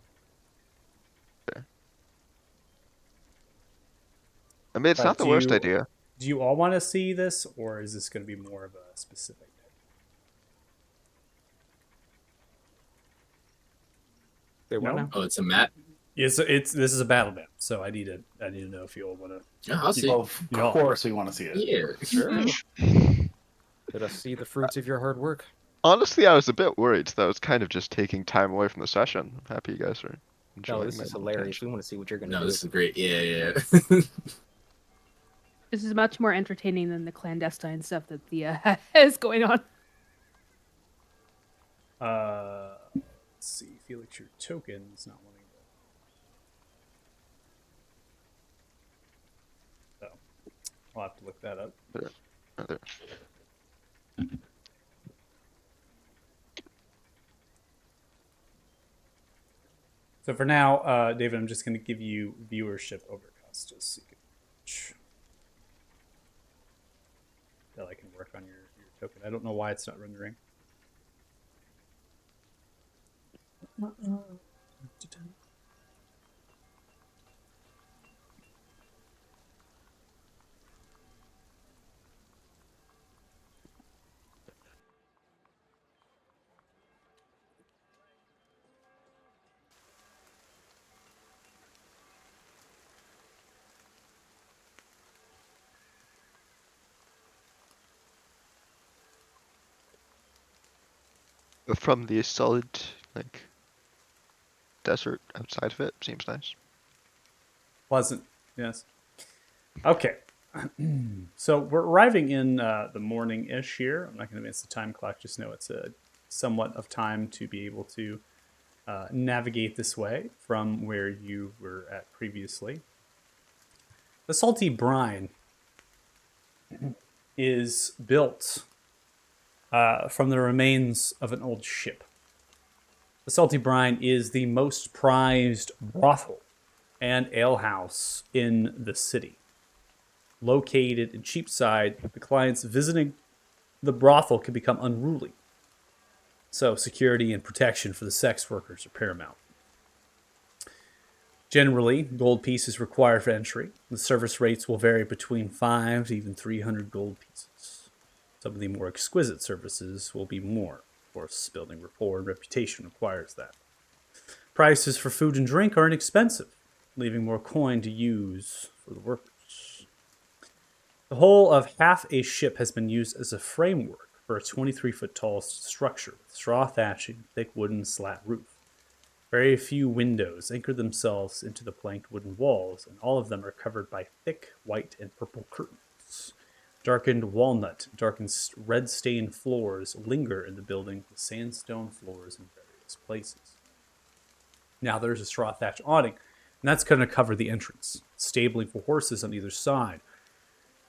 I mean, it's But not the worst idea. Do you all want to see this, or is this going to be more of a specific? Wait, what No? now? Oh, it's a map. This is a battle map, so I need to know if you all want to. Yeah, I'll see. Of Yeah. course, we want to see it. Yeah. Sure. Let us see the fruits of your hard work. Honestly, I was a bit worried that I was kind of just taking time away from the session. I'm happy you guys are enjoying No, this my is little hilarious. tangent. We want to see what you're going to No, do. this is great. Yeah, yeah. This is much more entertaining than the clandestine stuff that Thea has going on. Let's see. Felix, your token is not wanting to. Oh, I'll have to look that up. There. So for now, David, I'm just going to give you viewership overcost just so you can watch. That I can work on your token. I don't know why it's not rendering. From the solid like desert outside of it seems nice. Pleasant, yes. Okay. So we're arriving in the morning-ish here. I'm not going to miss the time clock. Just know it's a somewhat of time to be able to navigate this way from where you were at previously. The salty brine is built from the remains of an old ship. The salty brine is the most prized brothel and alehouse in the city. Located in Cheapside, the clients visiting the brothel can become unruly. So security and protection for the sex workers are paramount. Generally, gold pieces required for entry. The service rates will vary between 5 to even 300 gold pieces. Some of the more exquisite services will be more. Of course, building rapport and reputation requires that. Prices for food and drink are inexpensive, leaving more coin to use for the workers. The whole of half a ship has been used as a framework for a 23-foot tall structure with straw thatching, thick wooden slat roof. Very few windows anchor themselves into the planked wooden walls, and all of them are covered by thick white and purple curtains. Darkened walnut, darkened red-stained floors linger in the building with sandstone floors in various places. Now there's a straw thatch awning, and that's going to cover the entrance. Stabling for horses on either side.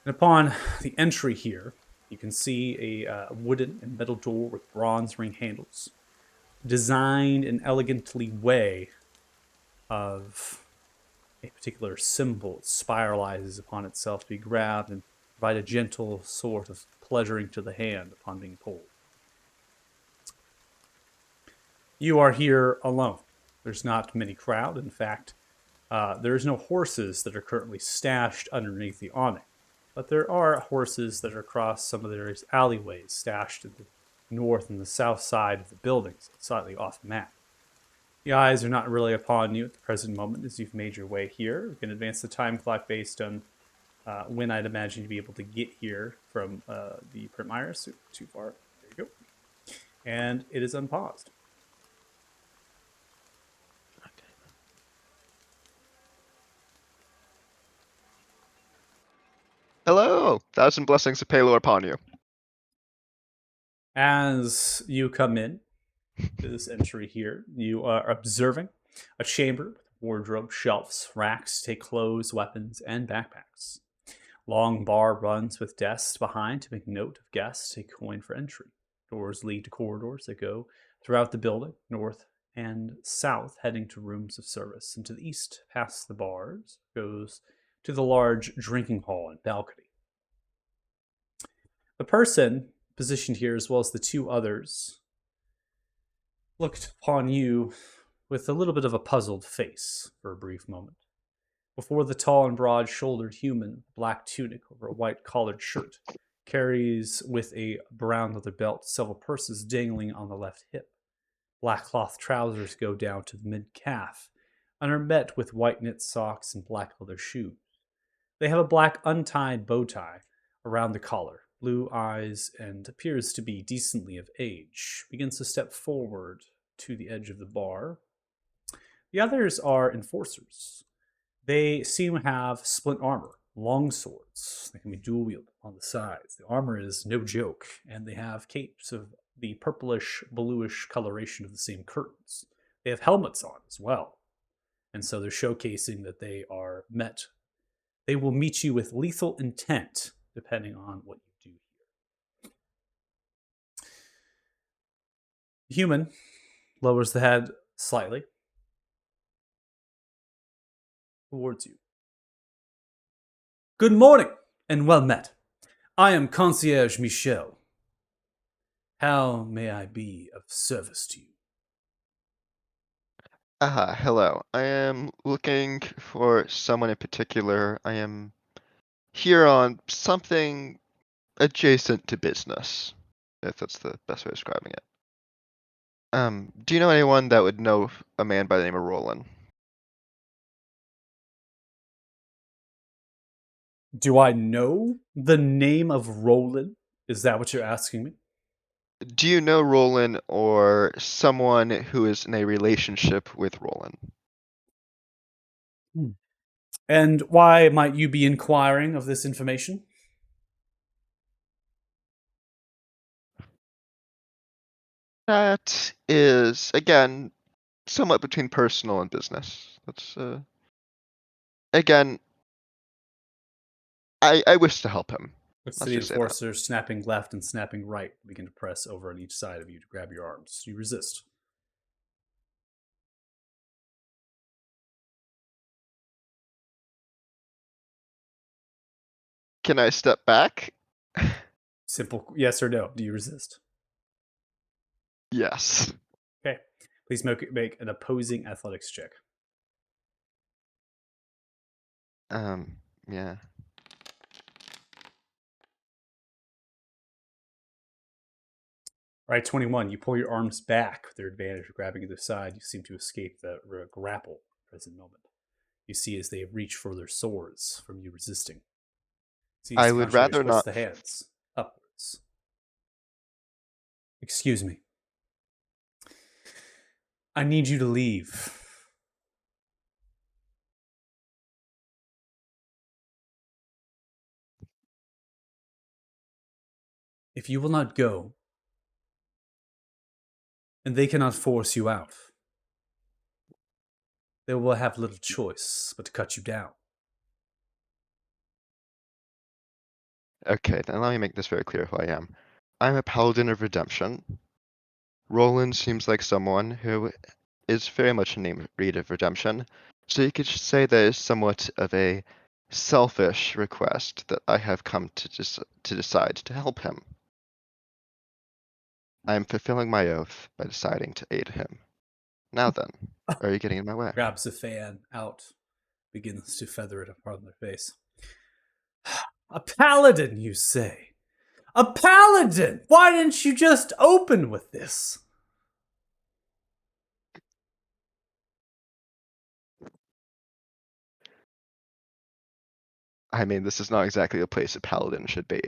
And upon the entry here, you can see a wooden and metal door with bronze ring handles, designed in an elegantly way of a particular symbol. It spiralizes upon itself to be grabbed and provide a gentle sort of pleasuring to the hand upon being pulled. You are here alone. There's not many crowd. In fact, there's no horses that are currently stashed underneath the awning. but there are horses that are across some of those alleyways stashed to the north and the south side of the buildings, slightly off map. The eyes are not really upon you at the present moment as you've made your way here. You can advance the time clock based on when I'd imagine you'd be able to get here from the Print Myers. Too far. There you go. And it is unpaused. Hello! Thousand blessings of Palor upon you. As you come in to this entry here, you are observing a chamber with wardrobe, shelves, racks to take clothes, weapons, and backpacks. Long bar runs with desks behind to make note of guests, take coin for entry. Doors lead to corridors that go throughout the building, north and south, heading to rooms of service. And to the east, past the bars, goes to the large drinking hall and balcony. The person positioned here, as well as the two others, looked upon you with a little bit of a puzzled face for a brief moment. Before the tall and broad-shouldered human, black tunic over a white collared shirt, carries with a brown leather belt several purses dangling on the left hip. Black cloth trousers go down to the mid-calf and are met with white knit socks and black leather shoes. They have a black untied bow tie around the collar, blue eyes, and appears to be decently of age. Begins to step forward to the edge of the bar. The others are enforcers. They seem to have splint armor, long swords. They can be dual wielded on the sides. The armor is no joke, and they have capes of the purplish, bluish coloration of the same curtains. They have helmets on as well. And so they're showcasing that they are met. They will meet you with lethal intent, depending on what you do here. The human lowers the head slightly towards you. Good morning, and well met. I am Concierge Michel. How may I be of service to you? Hello. I am looking for someone in particular. I am here on something adjacent to business, if that's the best way of describing it. Do you know anyone that would know a man by the name of Roland? Do I know the name of Roland? Is that what you're asking me? Do you know Roland or someone who is in a relationship with Roland? And why might you be inquiring of this information? That is, again, somewhat between personal and business. That's, again, I wish to help him. Looks Let's to the just say that. enforcer snapping left and snapping right begin to press over on each side of you to grab your arms. You resist. Can I step back? Simple yes or no. Do you resist? Yes. Okay. Please make an opposing athletics check. Yeah. All right, 21. You pull your arms back with their advantage of grabbing either side. You seem to escape the grapple at the present moment. You see as they reach for their swords from you resisting. See, I would rather puts not. the hands upwards. Excuse me. I need you to leave. If you will not go, and they cannot force you out, they will have little choice but to cut you down. Okay, then let me make this very clear who I am. I'm a paladin of redemption. Roland seems like someone who is very much in need of redemption, so you could say that is somewhat of a selfish request that I have come to decide to help him. I am fulfilling my oath by deciding to aid him. Now then, are you getting in my way? Grabs a fan out, begins to feather it upon their face. A paladin, you say? A paladin! Why didn't you just open with this? I mean, this is not exactly a place a paladin should be.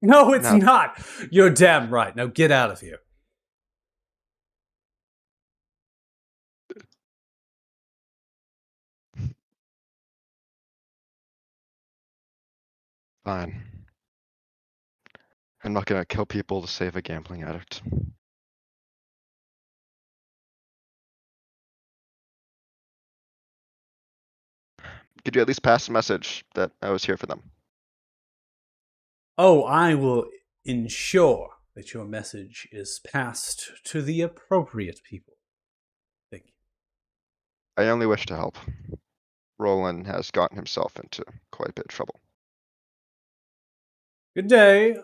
No, it's No. not. You're damn right. Now get out of here. Fine. I'm not gonna kill people to save a gambling addict. Could you at least pass a message that I was here for them? Oh, I will ensure that your message is passed to the appropriate people. Thank you. I only wish to help. Roland has gotten himself into quite a bit of trouble. Good day.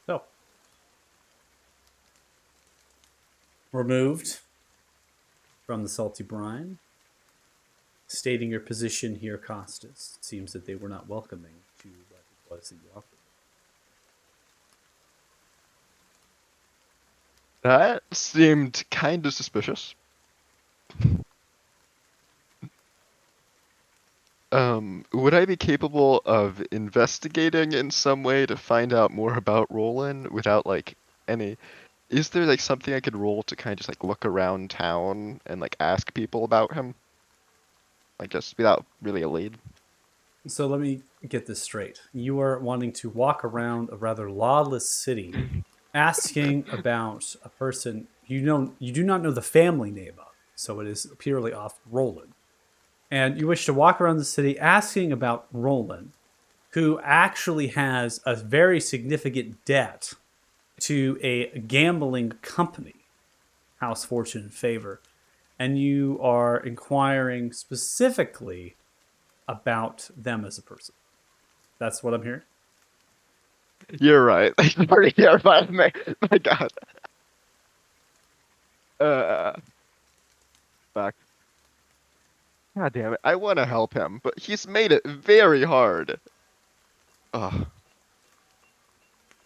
So, removed from the salty brine, stating your position here, Costas. It seems that they were not welcoming to what it was that you offered. That seemed kind of suspicious. Would I be capable of investigating in some way to find out more about Roland without like any? Is there like something I could roll to kind of just like look around town and like ask people about him? Like just without really a lead. So let me get this straight. You are wanting to walk around a rather lawless city, asking about a person you do not know the family name of, so it is purely off Roland. And you wish to walk around the city asking about Roland, who actually has a very significant debt to a gambling company, House Fortune and Favor, and you are inquiring specifically about them as a person. That's what I'm hearing. You're right. Like already terrified me. My God. Fuck. God damn it. I want to help him, but he's made it very hard. Ugh.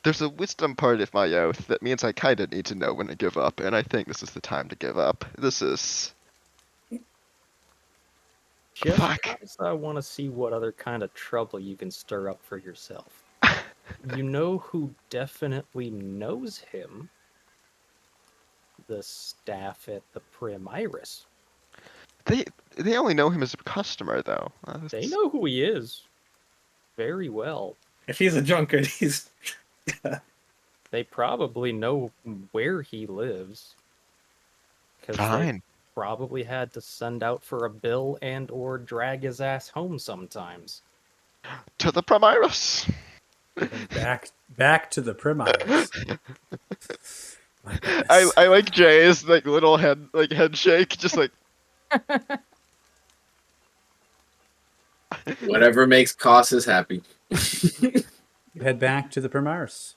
There's a wisdom part of my oath that means I kinda need to know when to give up, and I think this is the time to give up. This is... Just Fuck. because I want to see what other kind of trouble you can stir up for yourself. You know who definitely knows him? The staff at the Prim Iris. They only know him as a customer, though. They know who he is very well. If he's a drunkard, he's. They probably know where he lives. Because they Fine. probably had to send out for a bill and or drag his ass home sometimes. To the Primiros. Back to the Primaris. My goodness. I like Jay's like little head shake, just like Whatever makes Costas happy. You head back to the Primaris.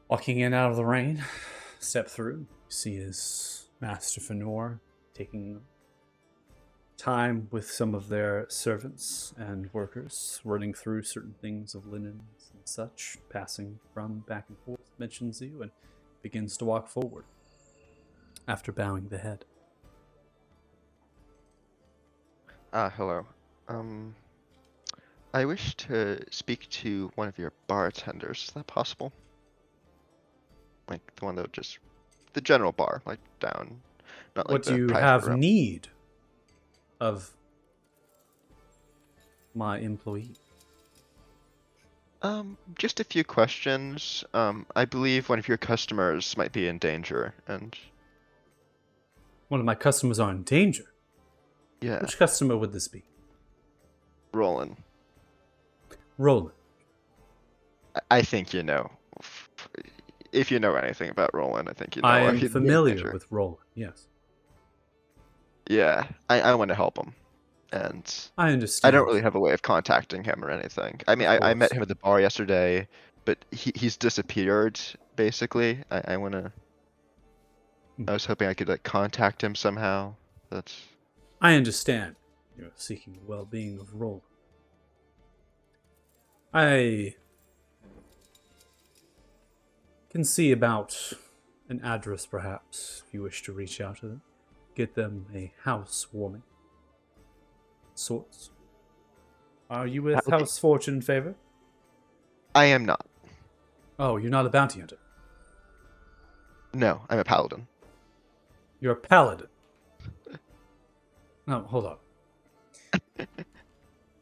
Walking in out of the rain, step through, see his Master Fenor taking time with some of their servants and workers, running through certain things of linens and such, passing from back and forth, mentions you, and begins to walk forward after bowing the head. hello. I wish to speak to one of your bartenders. Is that possible? Like the one that just the general bar, like down, not like What the do you private have room. need of my employee? Just a few questions. I believe one of your customers might be in danger, and One of my customers are in danger. Yeah, Which customer would this be? Roland. Roland. I think you know. If you know anything about Roland, I think you know. I am He's a familiar manager. with Roland, yes. Yeah, I want to help him, and I I understand. don't really have a way of contacting him or anything. I mean, Of I met course. him at the bar yesterday, but he's disappeared. Basically, I wanna. I was hoping I could like contact him somehow. That's I understand. You're seeking the well-being of Roland. I can see about an address, perhaps, if you wish to reach out to them. Get them a housewarming. Sorts. Are you with That would be- House Fortune and Favor? I am not. Oh, you're not a bounty hunter. No, I'm a paladin. You're a paladin. No, hold on.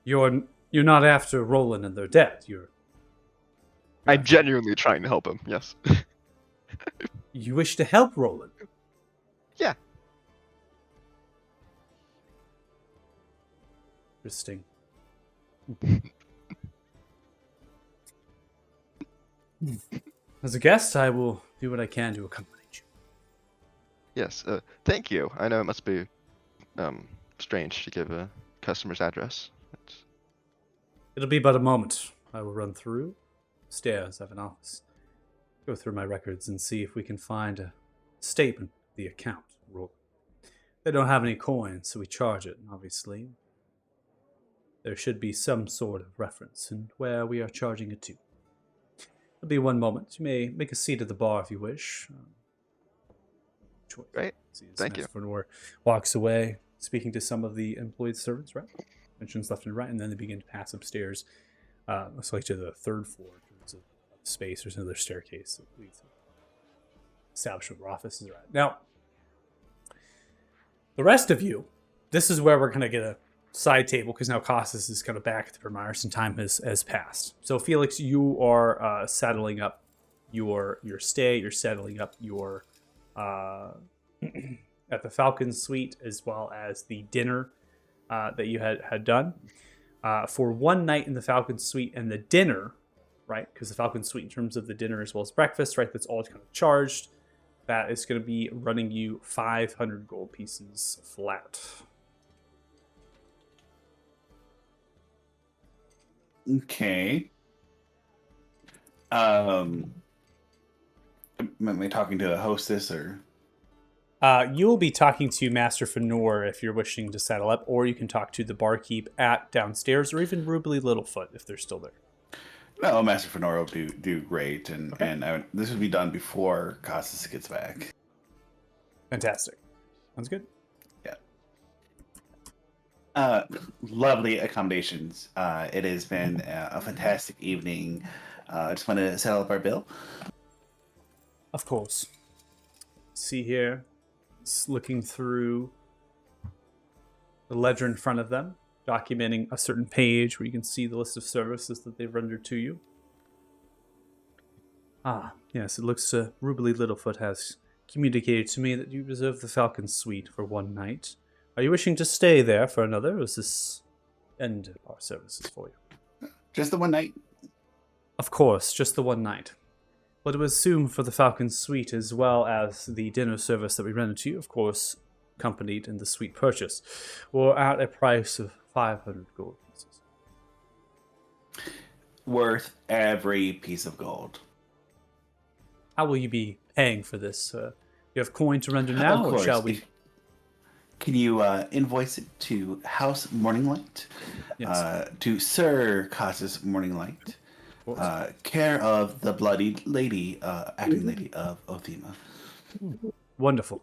You're not after Roland and their dead. I'm genuinely trying to help him. Yes. You wish to help Roland. Yeah. Interesting. As a guest, I will do what I can to accompany you. Yes. Thank you. I know it must be strange to give a customer's address. It'll be but a moment. I will run through stairs. I have an office. Go through my records and see if we can find a statement of the account. They don't have any coins, so we charge it, obviously. There should be some sort of reference in where we are charging it to. It'll be one moment. You may make a seat at the bar if you wish. Choice. Great. See, as Thank you. Master Fenor walks away, speaking to some of the employed servants, right? Mentions left and right, and then they begin to pass upstairs. Looks like to the third floor in terms of space. There's another staircase that leads to the establishment where offices are at. Now, the rest of you, this is where we're going to get a side table because now Costas is kind of back at the Primaris and time has passed. So Felix, you are settling up your stay. You're settling up your at the Falcon Suite as well as the dinner that you had done for one night in the Falcon Suite and the dinner, right? Because the Falcon Suite in terms of the dinner as well as breakfast, right? That's all kind of charged. That is going to be running you 500 gold pieces flat. Okay. Am I talking to a hostess or? You will be talking to Master Fenor if you're wishing to settle up, or you can talk to the barkeep at downstairs, or even Rubly Littlefoot if they're still there. No, Master Fenor will do great, and Okay. this would be done before Costas gets back. Fantastic. Sounds good. Lovely accommodations. It has been a fantastic evening. I just want to settle up our bill. Of course. See here, it's looking through the ledger in front of them, documenting a certain page where you can see the list of services that they've rendered to you. Ah, yes, it looks Rubly Littlefoot has communicated to me that you reserve the Falcon Suite for one night. Are you wishing to stay there for another, or is this end of our services for you? Just the one night. Of course, just the one night. But it was assumed for the Falcon Suite as well as the dinner service that we rented to you, of course, accompanied in the suite purchase, were at a price of 500 gold pieces. Worth every piece of gold. How will you be paying for this? You have coin to render now, Of or course. shall we? Can you invoice it to House Morning Light? Yes. To Sir Costas Morning Light. Of course. Care of the Bloody Lady, acting lady of Othema. Wonderful.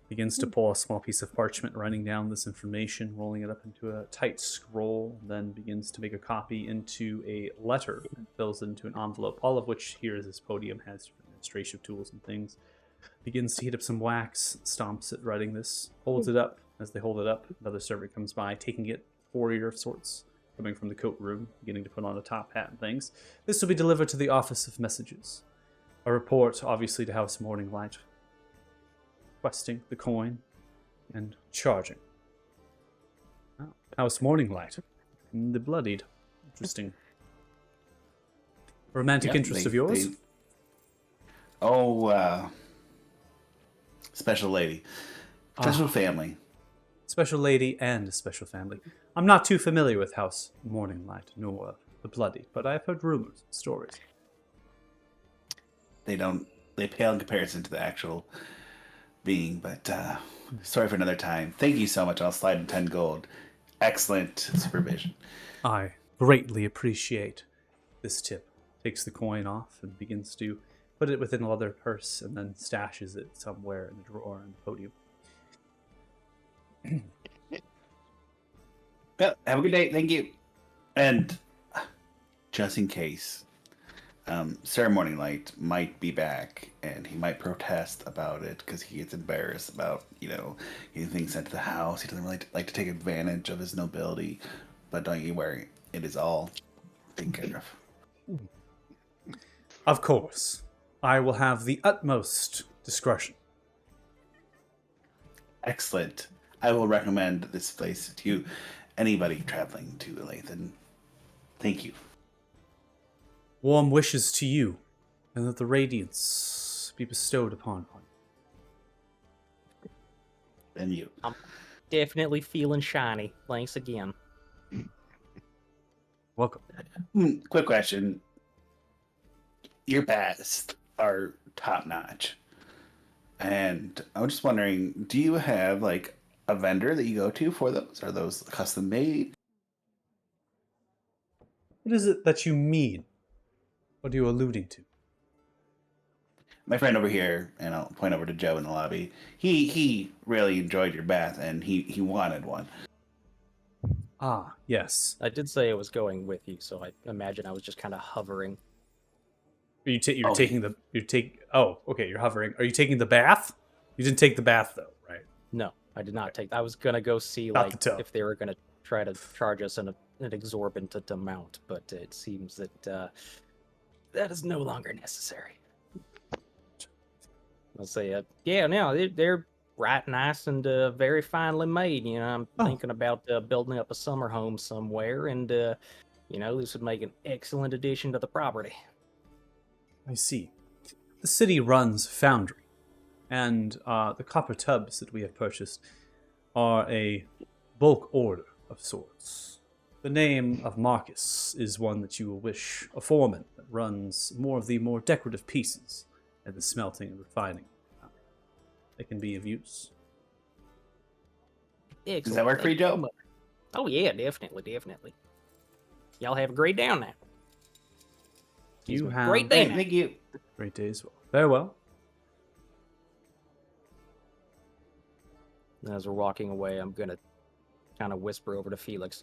Begins to pull a small piece of parchment, writing down this information, rolling it up into a tight scroll, then begins to make a copy into a letter and fills it into an envelope, all of which here is this podium has administrative tools and things. Begins to heat up some wax, stomps it, writing this, holds it up. As they hold it up, another servant comes by, taking it, warrior of sorts, coming from the coat room, beginning to put on a top hat and things. This will be delivered to the Office of Messages. A report, obviously, to House Morning Light, requesting the coin and charging. Oh, House Morning Light. The Bloodied. Interesting. Romantic Yep, interest of yours? Oh, special lady. Special Ah. family. Special lady and a special family. I'm not too familiar with House Morning Light nor the Bloodied, but I've heard rumors, stories. They pale in comparison to the actual being, but sorry for another time. Thank you so much. I'll slide in 10 gold. Excellent supervision. I greatly appreciate this tip. Takes the coin off and begins to put it within a leather purse and then stashes it somewhere in the drawer on the podium. Well, have a good day. Thank you. And just in case, Sir Morning Light might be back, and he might protest about it because he gets embarrassed about, getting things sent to the house. He doesn't really like to take advantage of his nobility. But don't you worry, it is all taken care of. Of course, I will have the utmost discretion. Excellent. I will recommend this place to anybody traveling to Lathan. Thank you. Warm wishes to you, and that the radiance be bestowed upon one. And you. I'm definitely feeling shiny. Thanks again. Welcome. Quick question. Your bats are top notch. And I was just wondering, do you have like a vendor that you go to for those? Are those custom made? What is it that you mean? What are you alluding to? My friend over here, and I'll point over to Joe in the lobby, he really enjoyed your bath and he wanted one. Ah, yes. I did say I was going with you, so I imagine I was just kind of hovering. You're Oh, taking the Oh, okay. You're hovering. Are you taking the bath? You didn't take the bath though, right? No, I did not take. I was gonna go see Not like the tub. if they were gonna try to charge us an exorbitant amount, but it seems that that is no longer necessary. I'll say, yeah, no, they're right nice and very finely made. I'm thinking about building up a summer home somewhere, and this would make an excellent addition to the property. I see. The city runs foundry, and the copper tubs that we have purchased are a bulk order of sorts. The name of Marcus is one that you will wish, a foreman that runs more of the more decorative pieces and the smelting and refining. They can be of use. Excellent. Does that work for you, Thank so Joe? much. Oh yeah, definitely. Y'all have a great day now. You have great day. Hey, thank you. great day as well. Very well. As we're walking away, I'm gonna kind of whisper over to Felix,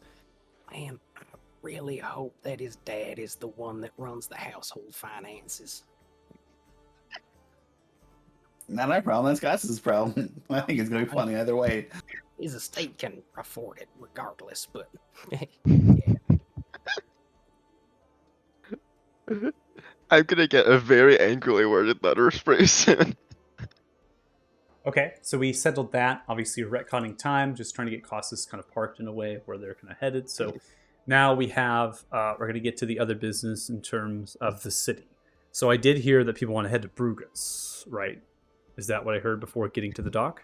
man, I really hope that his dad is the one that runs the household finances. Not our problem. That's Gus's problem. I think it's going to be funny either way. His estate can afford it regardless, but I'm gonna get a very angrily worded letter pretty soon. Okay, so we settled that. Obviously, we're retconning time, just trying to get Costas kind of parked in a way where they're kind of headed. So now we have, we're going to get to the other business in terms of the city. So I did hear that people want to head to Brugas, right? Is that what I heard before getting to the dock?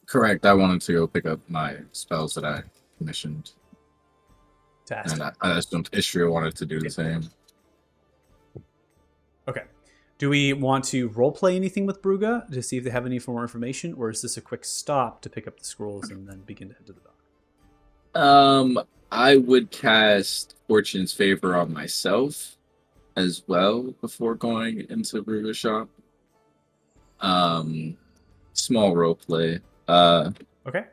Correct. I wanted to go pick up my spells that I commissioned, Fantastic. and I assumed Ishria wanted to do the same. Okay. Do we want to roleplay anything with Bruga to see if they have any more information, or is this a quick stop to pick up the scrolls and then begin to head to the dock? I would cast Fortune's Favor on myself as well before going into Brewer's shop. Small roleplay. Okay.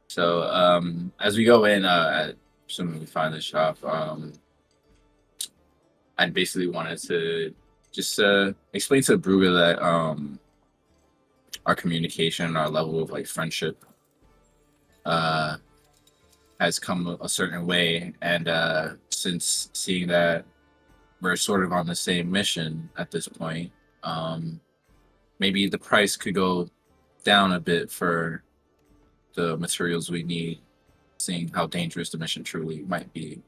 So as we go in, assuming we find the shop, I basically wanted to just explain to Bruga that our communication, our level of like friendship, has come a certain way, and since seeing that we're sort of on the same mission at this point, maybe the price could go down a bit for the materials we need, seeing how dangerous the mission truly might be.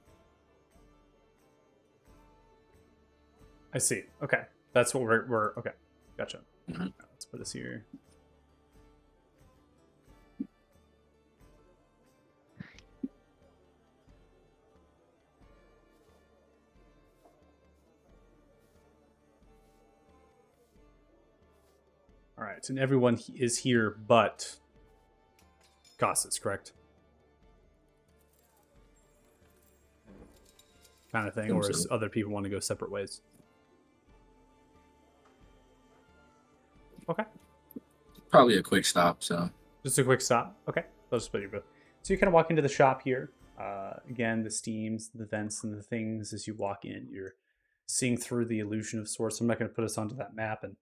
I see. Okay, that's what we're okay. Gotcha. Mhm. Let's put this here. All right, and everyone is here but Gossets, correct? Kind of thing, or does other people want to go separate ways? Okay. Probably a quick stop, so. Just a quick stop. Okay. I'll just put you both. So you kind of walk into the shop here. Again, the steams, the vents, and the things as you walk in, you're seeing through the illusion of sorts. I'm not going to put us onto that map, and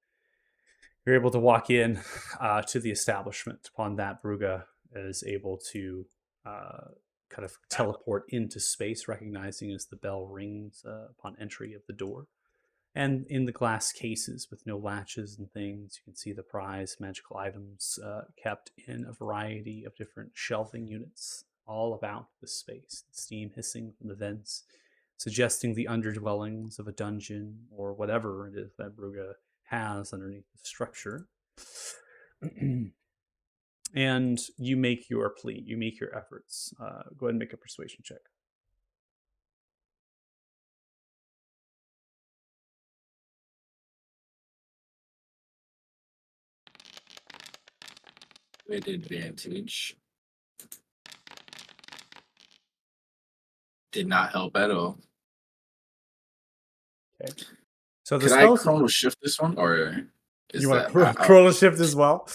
you're able to walk in to the establishment. Upon that, Bruga is able to kind of teleport into space, recognizing as the bell rings upon entry of the door. And in the glass cases with no latches and things, you can see the prized magical items kept in a variety of different shelving units all about the space. Steam hissing from the vents, suggesting the underdwellings of a dungeon or whatever it is that Bruga has underneath the structure. And you make your plea, you make your efforts. Go ahead and make a persuasion check. With advantage. Did not help at all. Okay. So the Could I spells. chrono shift this one, or is You want that to chrono shift as well?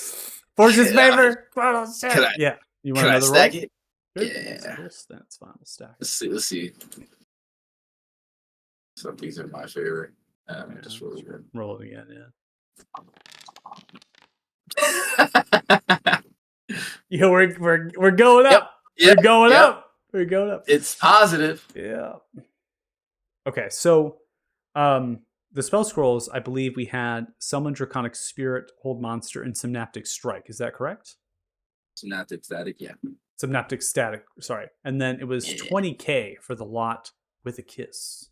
Fortune's Yeah. favor. Chrono shift. Can I- Yeah. You want Can I another stack roll? it? Sure. Yeah. That's fine. We'll stack. Let's see. So these are my favorite. Yeah, Just really good. roll it again. Yeah. Yo, we're going up. Yep, We're going yep. up. We're going up. It's positive. Yeah. Okay, so the spell scrolls, I believe we had Summon Draconic Spirit, Hold Monster, and Synaptic Strike. Is that correct? Synaptic static, yeah. Synaptic Static, sorry. And then it was Yeah. 20K for the lot with a kiss.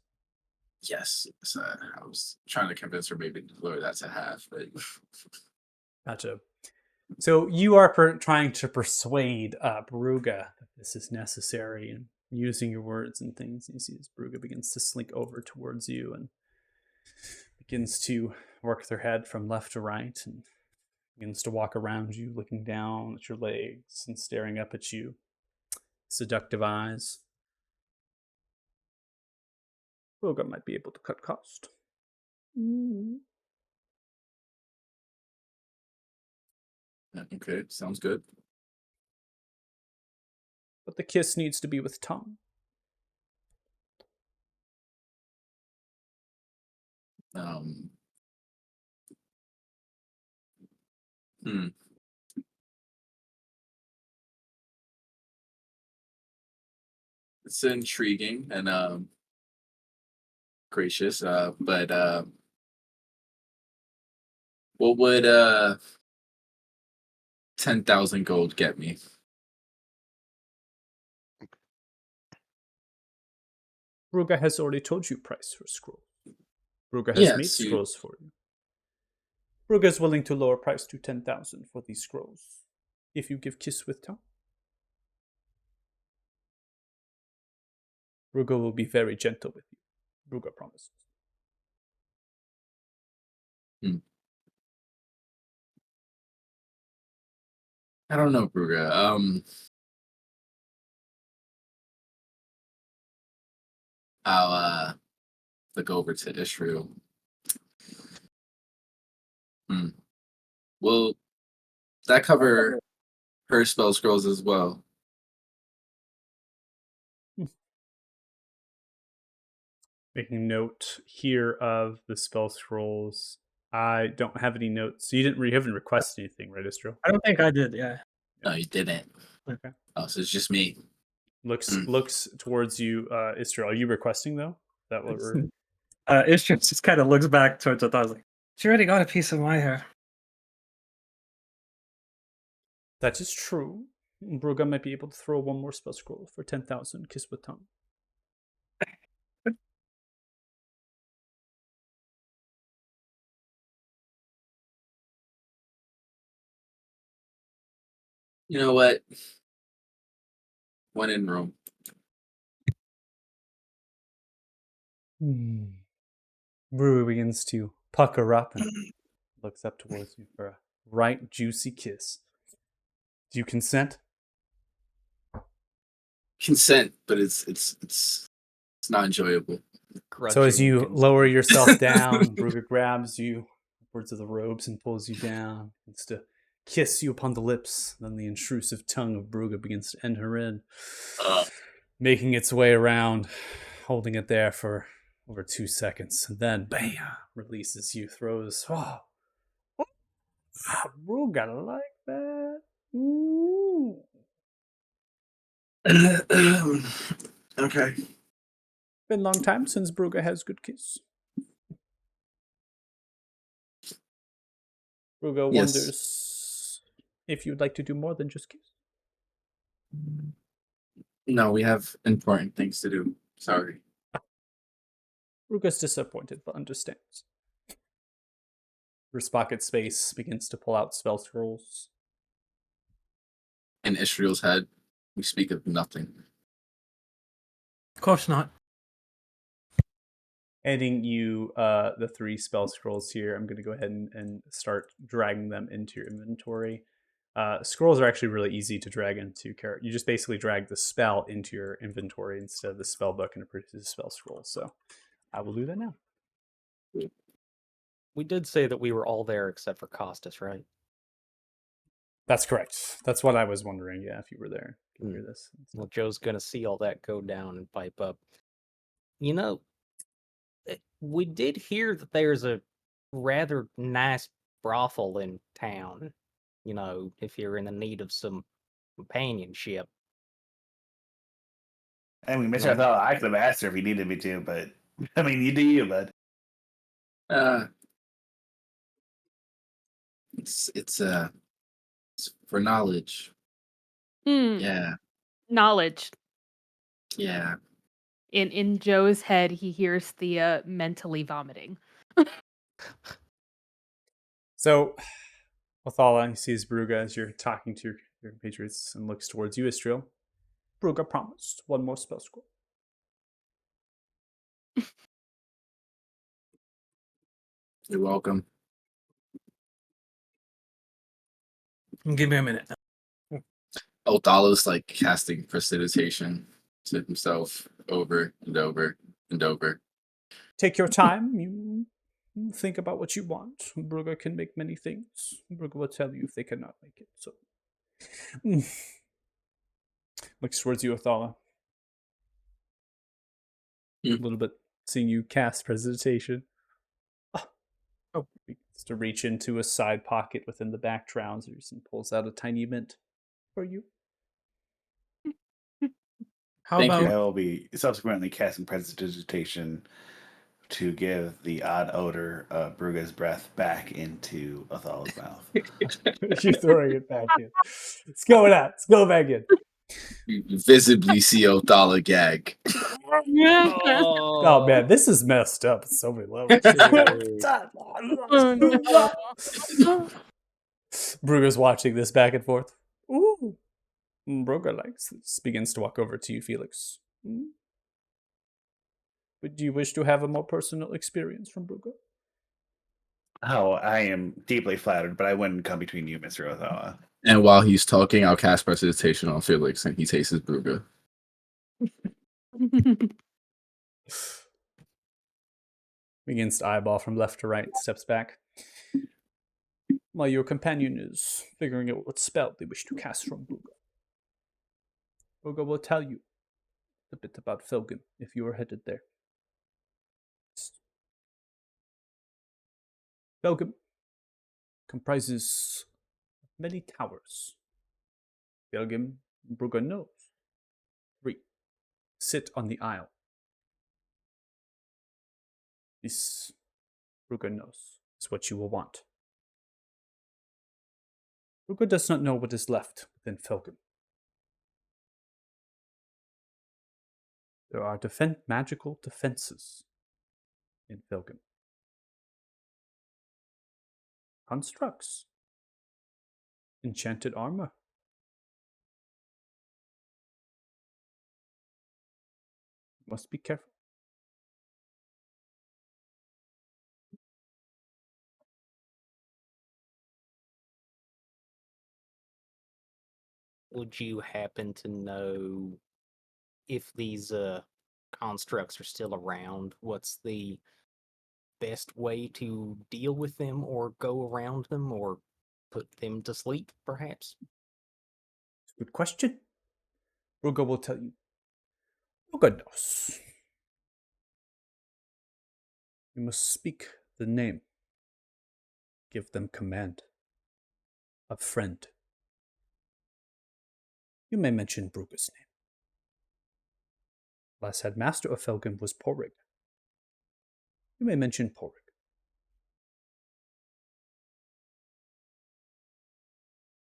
Yes. So I was trying to convince her maybe to lower that to half, but Gotcha. So you are trying to persuade Bruga that this is necessary and using your words and things. You see as Bruga begins to slink over towards you and begins to work their head from left to right and begins to walk around you, looking down at your legs and staring up at you. Seductive eyes. Bruga might be able to cut cost. okay, sounds good. But the kiss needs to be with tongue. It's intriguing and gracious, but what would 10,000 gold get me? Bruga has already told you price for scroll. Bruga has made Yes, scrolls for you. Bruga is willing to lower price to 10,000 for these scrolls if you give kiss with tongue. Bruga will be very gentle with you. Bruga promises. I don't know, Bruga. I'll look over to Israel. Will that cover her spell scrolls as well? Making note here of the spell scrolls. I don't have any notes. So you haven't requested anything, right, Istro? I don't think I did. Yeah. No, you didn't. Okay. Oh, so it's just me. Looks towards you, Istro. Are you requesting though? Is that what we're? Ishtar just kind of looks back towards what I was like. She already got a piece of my hair. That is true. Bruga might be able to throw one more spell scroll for 10,000 kiss with tongue. You know what? When in Rome. Brewer begins to pucker up and looks up towards you for a right juicy kiss. Do you consent? Consent, but it's not enjoyable. So as Grudging you consent. lower yourself down, Bruga grabs you upwards of the robes and pulls you down. Begins to kiss you upon the lips. Then the intrusive tongue of Bruga begins to enter in, making its way around, holding it there for over 2 seconds. And then, bam, releases you, throws. Oh, Bruga like that. Ooh. Okay. Been a long time since Bruga has good kiss. Bruga Yes. wonders if you'd like to do more than just kiss. No, we have important things to do. Sorry. Bruga's disappointed but understands. Bruce's pocket space begins to pull out spell scrolls. In Israel's head, we speak of nothing. Of course not. Handing you the 3 spell scrolls here. I'm going to go ahead and start dragging them into your inventory. Scrolls are actually really easy to drag into character. You just basically drag the spell into your inventory instead of the spell book, and it produces a spell scroll. So I will do that now. We did say that we were all there except for Costas, right? That's correct. That's what I was wondering. Yeah, if you were there, you can hear this. Well, Joe's gonna see all that go down and pipe up. You know, we did hear that there's a rather nice brothel in town. You know, if you're in the need of some companionship. I mean, Mr. Othello, I could have asked her if he needed me to, but I mean, you do you, bud. It's for knowledge. Hmm. Yeah. Knowledge. Yeah. In Joe's head, he hears the mentally vomiting. So, Othala sees Bruga as you're talking to your compatriots and looks towards you, Istriel. Bruga promised one more spell scroll. You're welcome. Give me a minute. Othallo's like casting prestidigitation to himself over and over and over. Take your time. You think about what you want. Bruga can make many things. Bruga will tell you if they cannot make it. So, looks towards you, Othala. A little bit seeing you cast prestidigitation. Begins to reach into a side pocket within the back trousers and pulls out a tiny mint for you. How Thank about you. I will be subsequently casting prestidigitation to give the odd odor of Bruga's breath back into Othello's mouth. You're throwing it back in. It's going out. It's going back in. You visibly see Othallo gag. Oh man, this is messed up at so many levels. Bruga's watching this back and forth. Ooh. Bruga likes this. Begins to walk over to you, Felix. But do you wish to have a more personal experience from Bruga? Oh, I am deeply flattered, but I wouldn't come between you, Mr. Othello. And while he's talking, I'll cast prestidigitation on Felix, and he tastes his Bruga. Begins to eyeball from left to right, steps back. While your companion is figuring out what spell they wish to cast from Bruga. Bruga will tell you a bit about Felgen if you are headed there. Felgen comprises many towers. Felgen, Bruga knows. 3 sit on the isle. This, Bruga knows, is what you will want. Ruga does not know what is left within Felgen. There are magical defenses in Felgen. Constructs. Enchanted armor. Must be careful. Would you happen to know if these constructs are still around? What's the best way to deal with them or go around them or put them to sleep, perhaps? Good question. Ruga will tell you. Ruga knows. You must speak the name. Give them command. A friend. You may mention Bruga's name. Last headmaster of Felgen was Porig. You may mention Porig.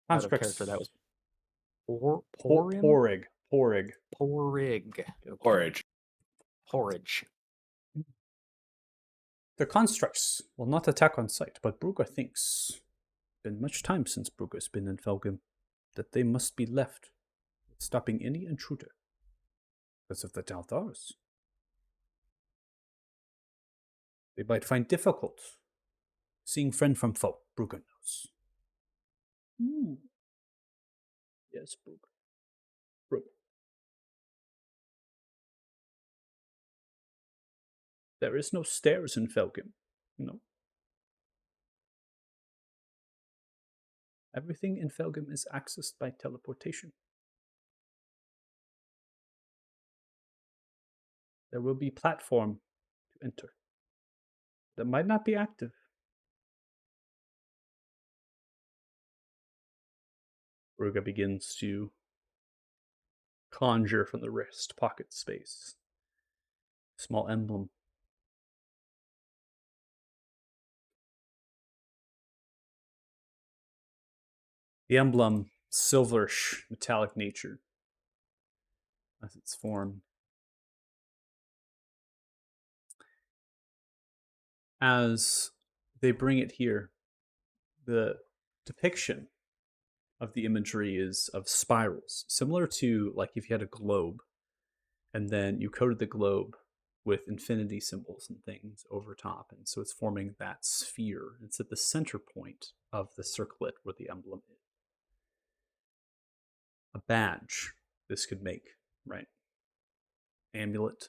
Out of character, that was Porig. Porrig. Porridge. Porridge. The constructs will not attack on sight, but Bruga thinks, been much time since Bruga's been in Felgen, that they must be left, stopping any intruder, because of the Daldars. They might find difficult seeing friend from foe, Bruga knows. Yes, Bruga. Bruga. There is no stairs in Felgen. No. Everything in Felgen is accessed by teleportation. There will be platform to enter. That might not be active. Ruga begins to conjure from the wrist pocket space. Small emblem. The emblem, silverish, metallic nature as its form. As they bring it here, the depiction of the imagery is of spirals, similar to like if you had a globe and then you coated the globe with infinity symbols and things over top. And so it's forming that sphere. It's at the center point of the circlet where the emblem is. A badge this could make, right? Amulet,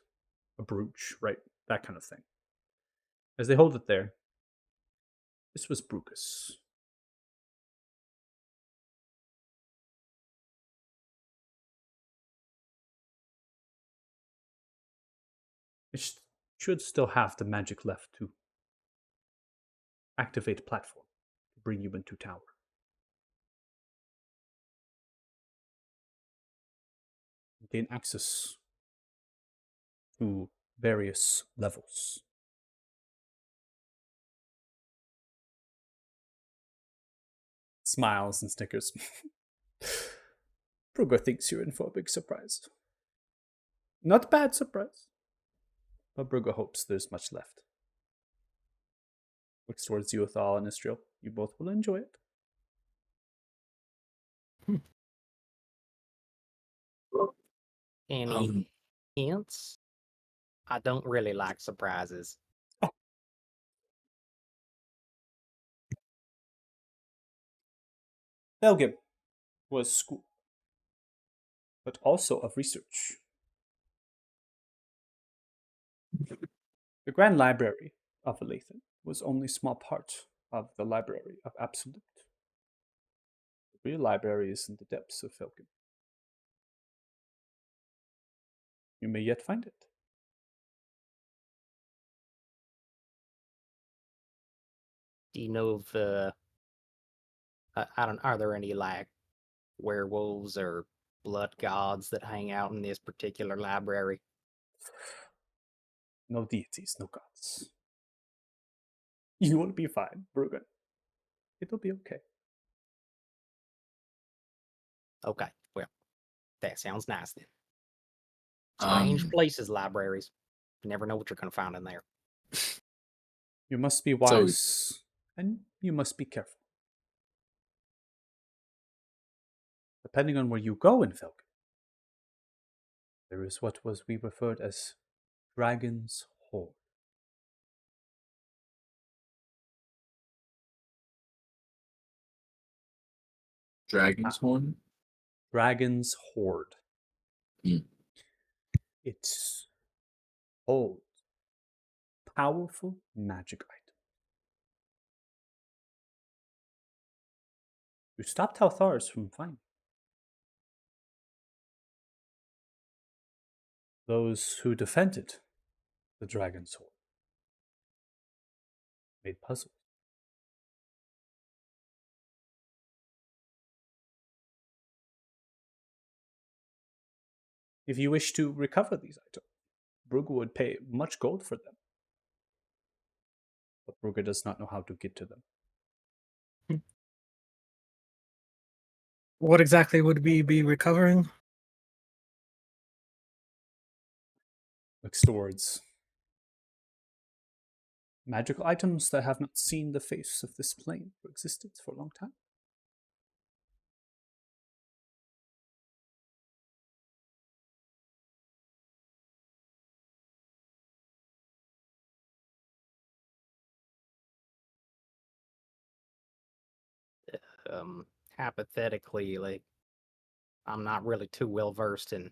a brooch, right? That kind of thing. As they hold it there, this was Brucus. It should still have the magic left to activate platform to bring you into tower. Gain access to various levels. Smiles and snickers. Bruga thinks you're in for a big surprise. Not a bad surprise. But Bruga hopes there's much left. Looks towards you, Athal and Istriel. You both will enjoy it. Any hints? I don't really like surprises. Belgium was school, but also of research. The Grand Library of Alathan was only a small part of the Library of Absolute. The real library is in the depths of Felgen. You may yet find it. Do you know of I don't. Are there any like werewolves or blood gods that hang out in this particular library? No deities, no gods. You will be fine, Brugan. It'll be okay. Okay, well, that sounds nice then. Strange Um, places, libraries. You never know what you're going to find in there. You must be So- wise, and you must be careful. Depending on where you go in Falcon, there is what was we referred as Dragon's Horde. Dragon's Horn. Dragon's Horde. Hmm. It holds powerful magic items. You stopped Talthars from finding. Those who defended the Dragon's Horde made puzzles. If you wish to recover these items, Brugge would pay much gold for them. But Brugge does not know how to get to them. What exactly would we be recovering? Looks towards magical items that have not seen the face of this plane for existence for a long time. Hypothetically, like, I'm not really too well versed in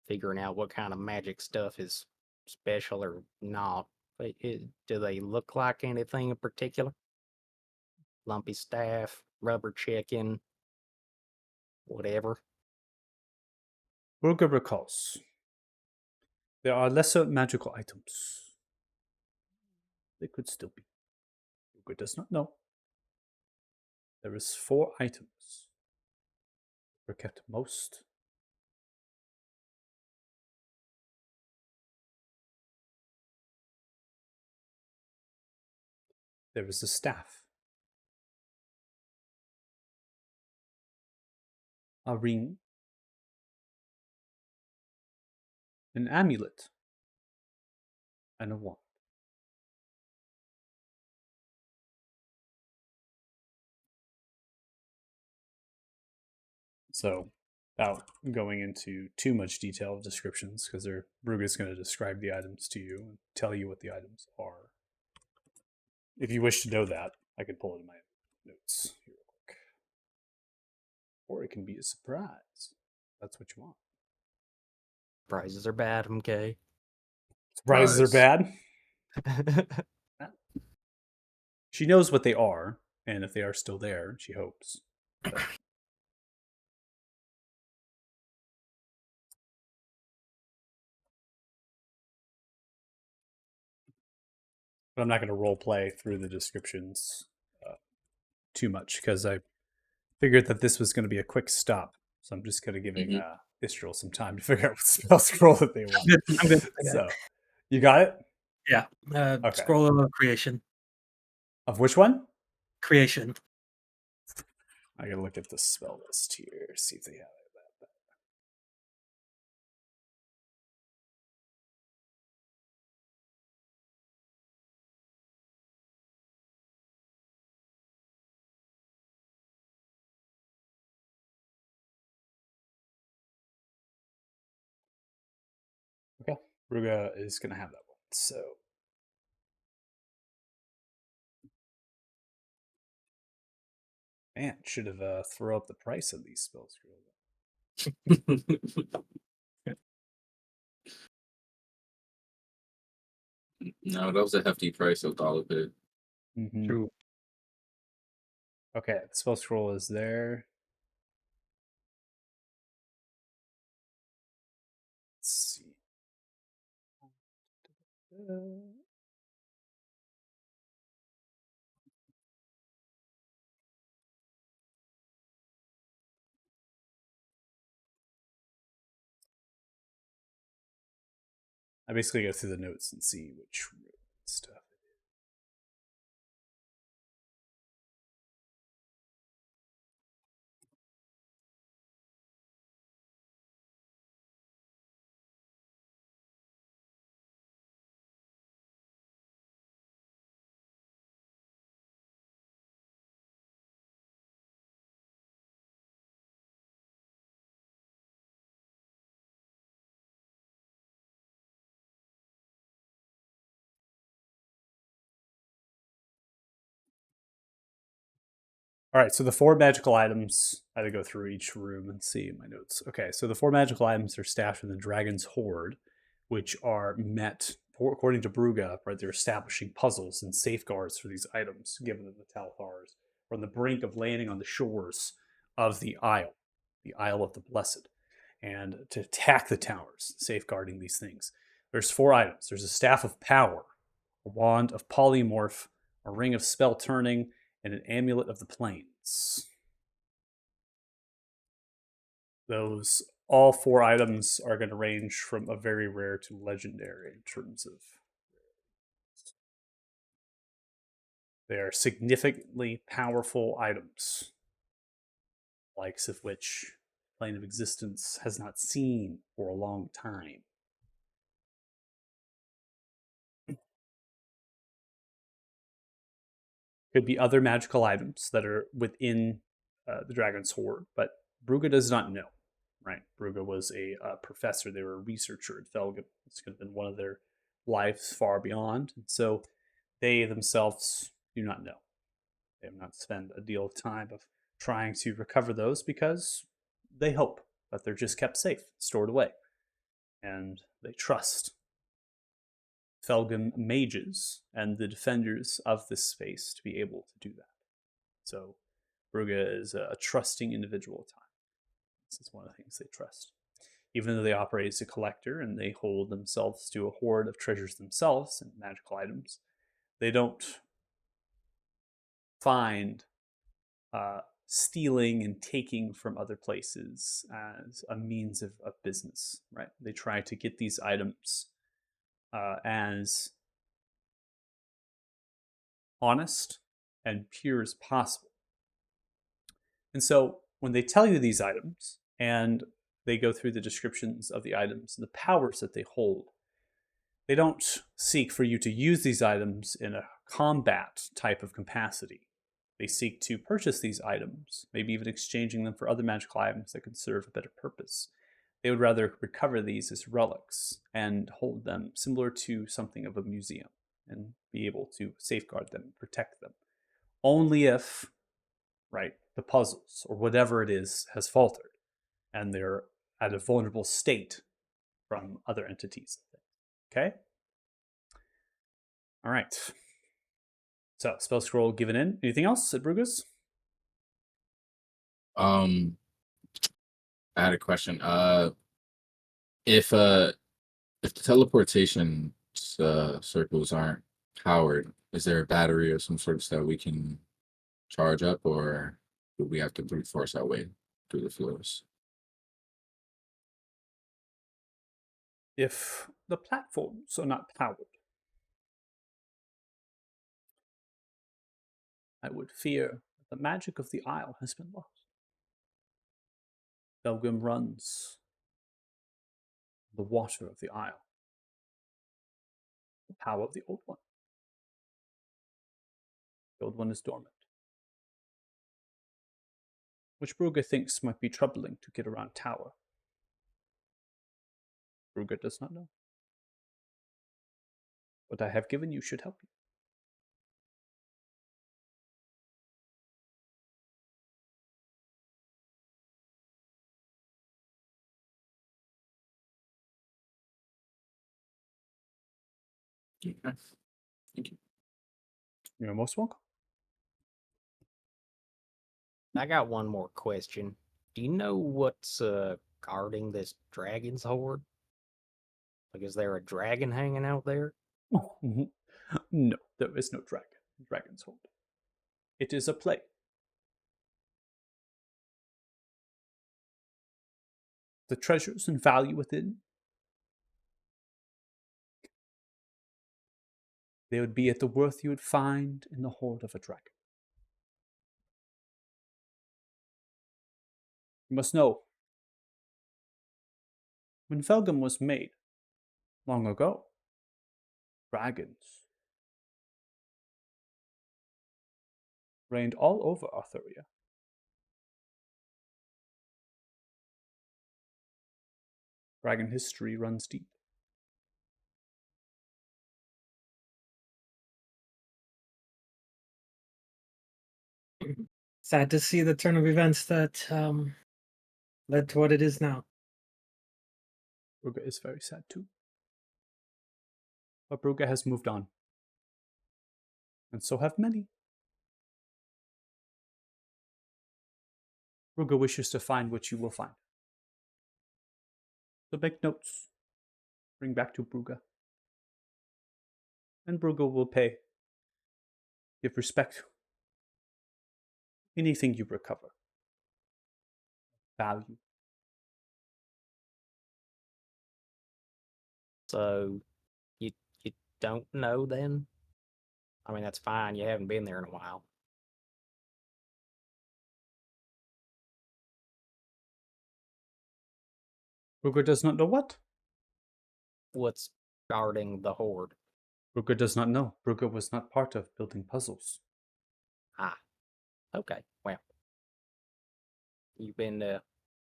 figuring out what kind of magic stuff is special or not. But do they look like anything in particular? Lumpy staff, rubber chicken, whatever. Brugge recalls there are lesser magical items. They could still be. Brugge does not know. There is 4 items were kept most. There is a staff, a ring, an amulet, and a wand. So, without going into too much detail of descriptions, because Brugge is going to describe the items to you and tell you what the items are. If you wish to know that, I can pull it in my notes here real quick. Or it can be a surprise. That's what you want. Prizes are bad, okay? Surprises are Surprise. bad. She knows what they are, and if they are still there, she hopes. But I'm not going to role play through the descriptions too much because I figured that this was going to be a quick stop. So I'm just kind of giving Istral some time to figure out what spell scroll that they want. I'm good. So, you got it? Yeah. Okay. Scroll of creation. Of which one? Creation. I gotta look at the spell list here, see if they have it. Okay, Ruga is gonna have that one. So, man, should have throw up the price of these spell scrolls. No, that was a hefty price of all of it. Mm-hmm. True. Okay, the spell scroll is there. Let's see. I basically go through the notes and see which stuff. All right, so the 4 magical items, I had to go through each room and see my notes. Okay, so the 4 magical items are stashed in the Dragon's Hoard, which are met, according to Bruga, right, they're establishing puzzles and safeguards for these items, given that the Talthars are on the brink of landing on the shores of the Isle of the Blessed, and to attack the towers, safeguarding these things. There's 4 items. There's a Staff of Power, a Wand of Polymorph, a Ring of Spell Turning, and an Amulet of the Plains. Those all 4 items are going to range from a very rare to legendary in terms of. They are significantly powerful items, likes of which Plane of Existence has not seen for a long time. Could be other magical items that are within the Dragon's Hoard, but Bruga does not know. Right? Bruga was a professor. They were a researcher at Felgen. This could have been one of their lives far beyond. And so they themselves do not know. They have not spent a deal of time of trying to recover those because they hope that they're just kept safe, stored away. And they trust Felgen mages and the defenders of this space to be able to do that. So Bruga is a trusting individual at times. This is one of the things they trust. Even though they operate as a collector and they hold themselves to a hoard of treasures themselves and magical items, they don't find stealing and taking from other places as a means of business, right? They try to get these items as honest and pure as possible. And so when they tell you these items and they go through the descriptions of the items and the powers that they hold, they don't seek for you to use these items in a combat type of capacity. They seek to purchase these items, maybe even exchanging them for other magical items that could serve a better purpose. They would rather recover these as relics and hold them similar to something of a museum and be able to safeguard them and protect them. Only if, right, the puzzles or whatever it is has faltered and they're at a vulnerable state from other entities. Okay? All right. So, spell scroll given in. Anything else at Brugas? I had a question. If the teleportation circles aren't powered, is there a battery or some sort of stuff we can charge up, or do we have to brute force our way through the floors? If the platforms are not powered, I would fear that the magic of the Isle has been lost. Belgium runs the water of the Isle, the power of the Old One. The Old One is dormant, which Bruger thinks might be troubling to get around Tower. Bruger does not know. What I have given you should help you. Okay. Thank you. You're most welcome. I got one more question. Do you know what's guarding this dragon's hoard? Like, is there a dragon hanging out there? Oh, no, there is no dragon's hold. It is a play. The treasures and value within, they would be at the worth you would find in the hoard of a dragon. You must know, when Felgum was made, long ago, dragons reigned all over Arthuria. Dragon history runs deep. Sad to see the turn of events that led to what it is now. Brugge is very sad too. But Brugge has moved on. And so have many. Brugge wishes to find what you will find. So make notes. Bring back to Brugge. And Brugge will pay. Give respect. Anything you recover. Value. So, you don't know then? I mean, that's fine. You haven't been there in a while. Brugge does not know what? What's guarding the horde? Brugge does not know. Brugge was not part of building puzzles. Ah, okay. Well, you've been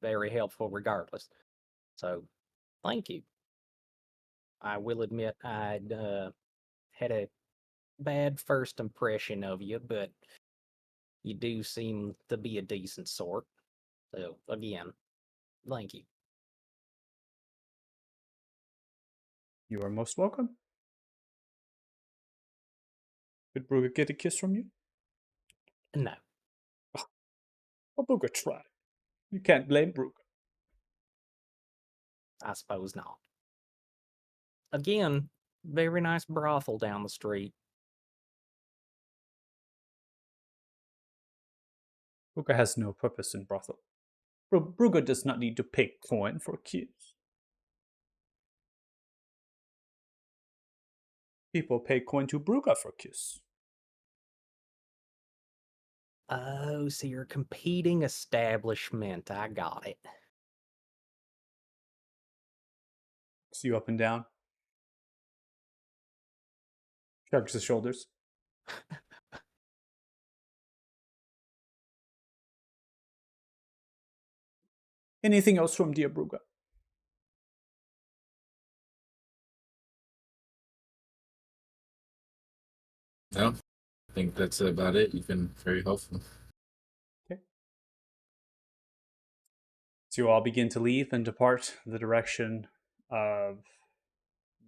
very helpful regardless. So, thank you. I will admit I'd had a bad first impression of you, but you do seem to be a decent sort. So, again, thank you. You are most welcome. Did Brugge get a kiss from you? No, Well, Brugge tried. You can't blame Brugge. I suppose not. Again, very nice brothel down the street. Brugge has no purpose in brothel. Brugge does not need to pay coin for a kiss. People pay coin to Brugge for a kiss. Oh, so you're a competing establishment. I got it. See you up and down. Shrugs his shoulders. Anything else from dear Brugge? No, I think that's about it. You've been very helpful. Okay. So you all begin to leave and depart the direction of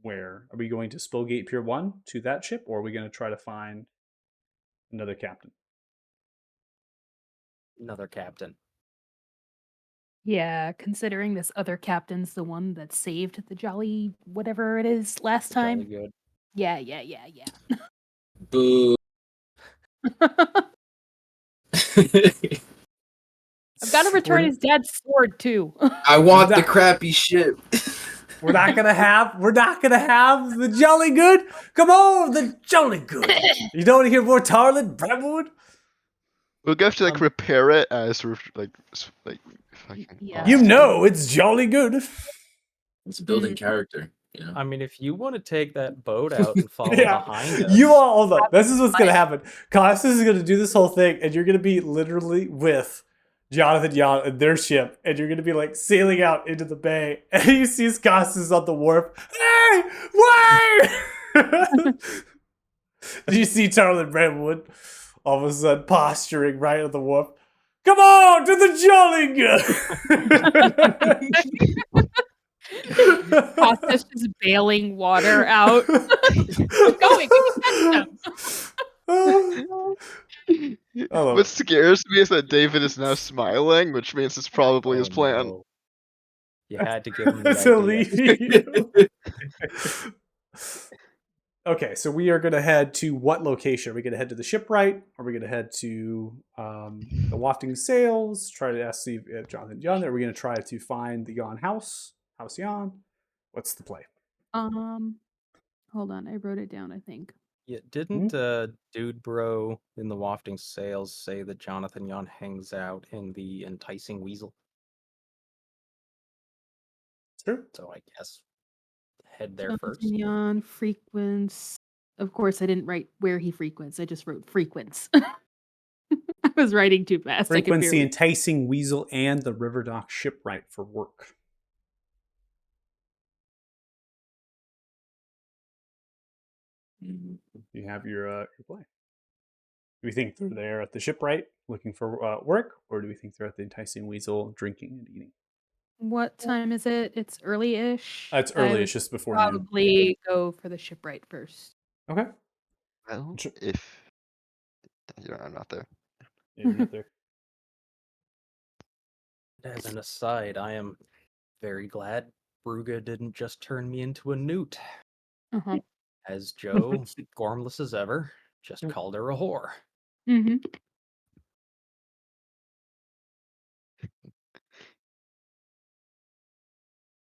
where? Are we going to Spillgate Pier 1 to that ship, or are we going to try to find another captain? Another captain. Yeah, considering this other captain's the one that saved the Jolly whatever it is last time. Jolly good. Yeah. Boo. I've got to return his dad's sword too. I want the That- crappy ship. We're not gonna have the Jolly Good. Come on, the Jolly Good. You don't want to hear more Tarlin Brentwood? We'll have to like repair it as we're like fucking. Yeah. You know it's Jolly Good. It's building character, you know. I mean, if you want to take that boat out and follow Yeah. behind us, You all hold on. This is what's gonna happen. Costas is gonna do this whole thing, and you're gonna be literally with Jonathan Yon and their ship, and you're gonna be like sailing out into the bay, and you see Costas on the wharf. Hey, wait! And you see Tarlin Brentwood all of a sudden posturing right at the wharf. Come on to the Jolly Good. Costas just bailing water out. Keep going. We can catch them. love What it. scares me is that David is now smiling, which means it's probably his plan. no. You had to give him the To idea. leave you. Okay, so we are going to head to what location? Are we going to head to the shipwright? Are we going to head to the wafting sails? Try to see if Jonathan Yon. Are we going to try to find the Yon house? House Yon? What's the play? Hold on, I wrote it down, I think. Yeah, didn't Dude Bro in the wafting sails say that Jonathan Yon hangs out in the enticing weasel? True. So I guess head there first. Yon frequents. Of course, I didn't write where he frequents. I just wrote frequents. I was writing too fast. I could Frequency, barely- enticing weasel, and the River Dock shipwright for work. You have your play. Do we think they're there at the shipwright looking for work, or do we think they're at the Enticing Weasel drinking and eating? What time is it? It's early-ish. It's I early. would It's just before noon. probably go for the shipwright first. Okay. Well, Sure. if I'm not there. Yeah, you're not there. As an aside, I am very glad Bruga didn't just turn me into a newt. Uh-huh. As Joe, gormless as ever, just Yep. called her a whore. Mm-hmm.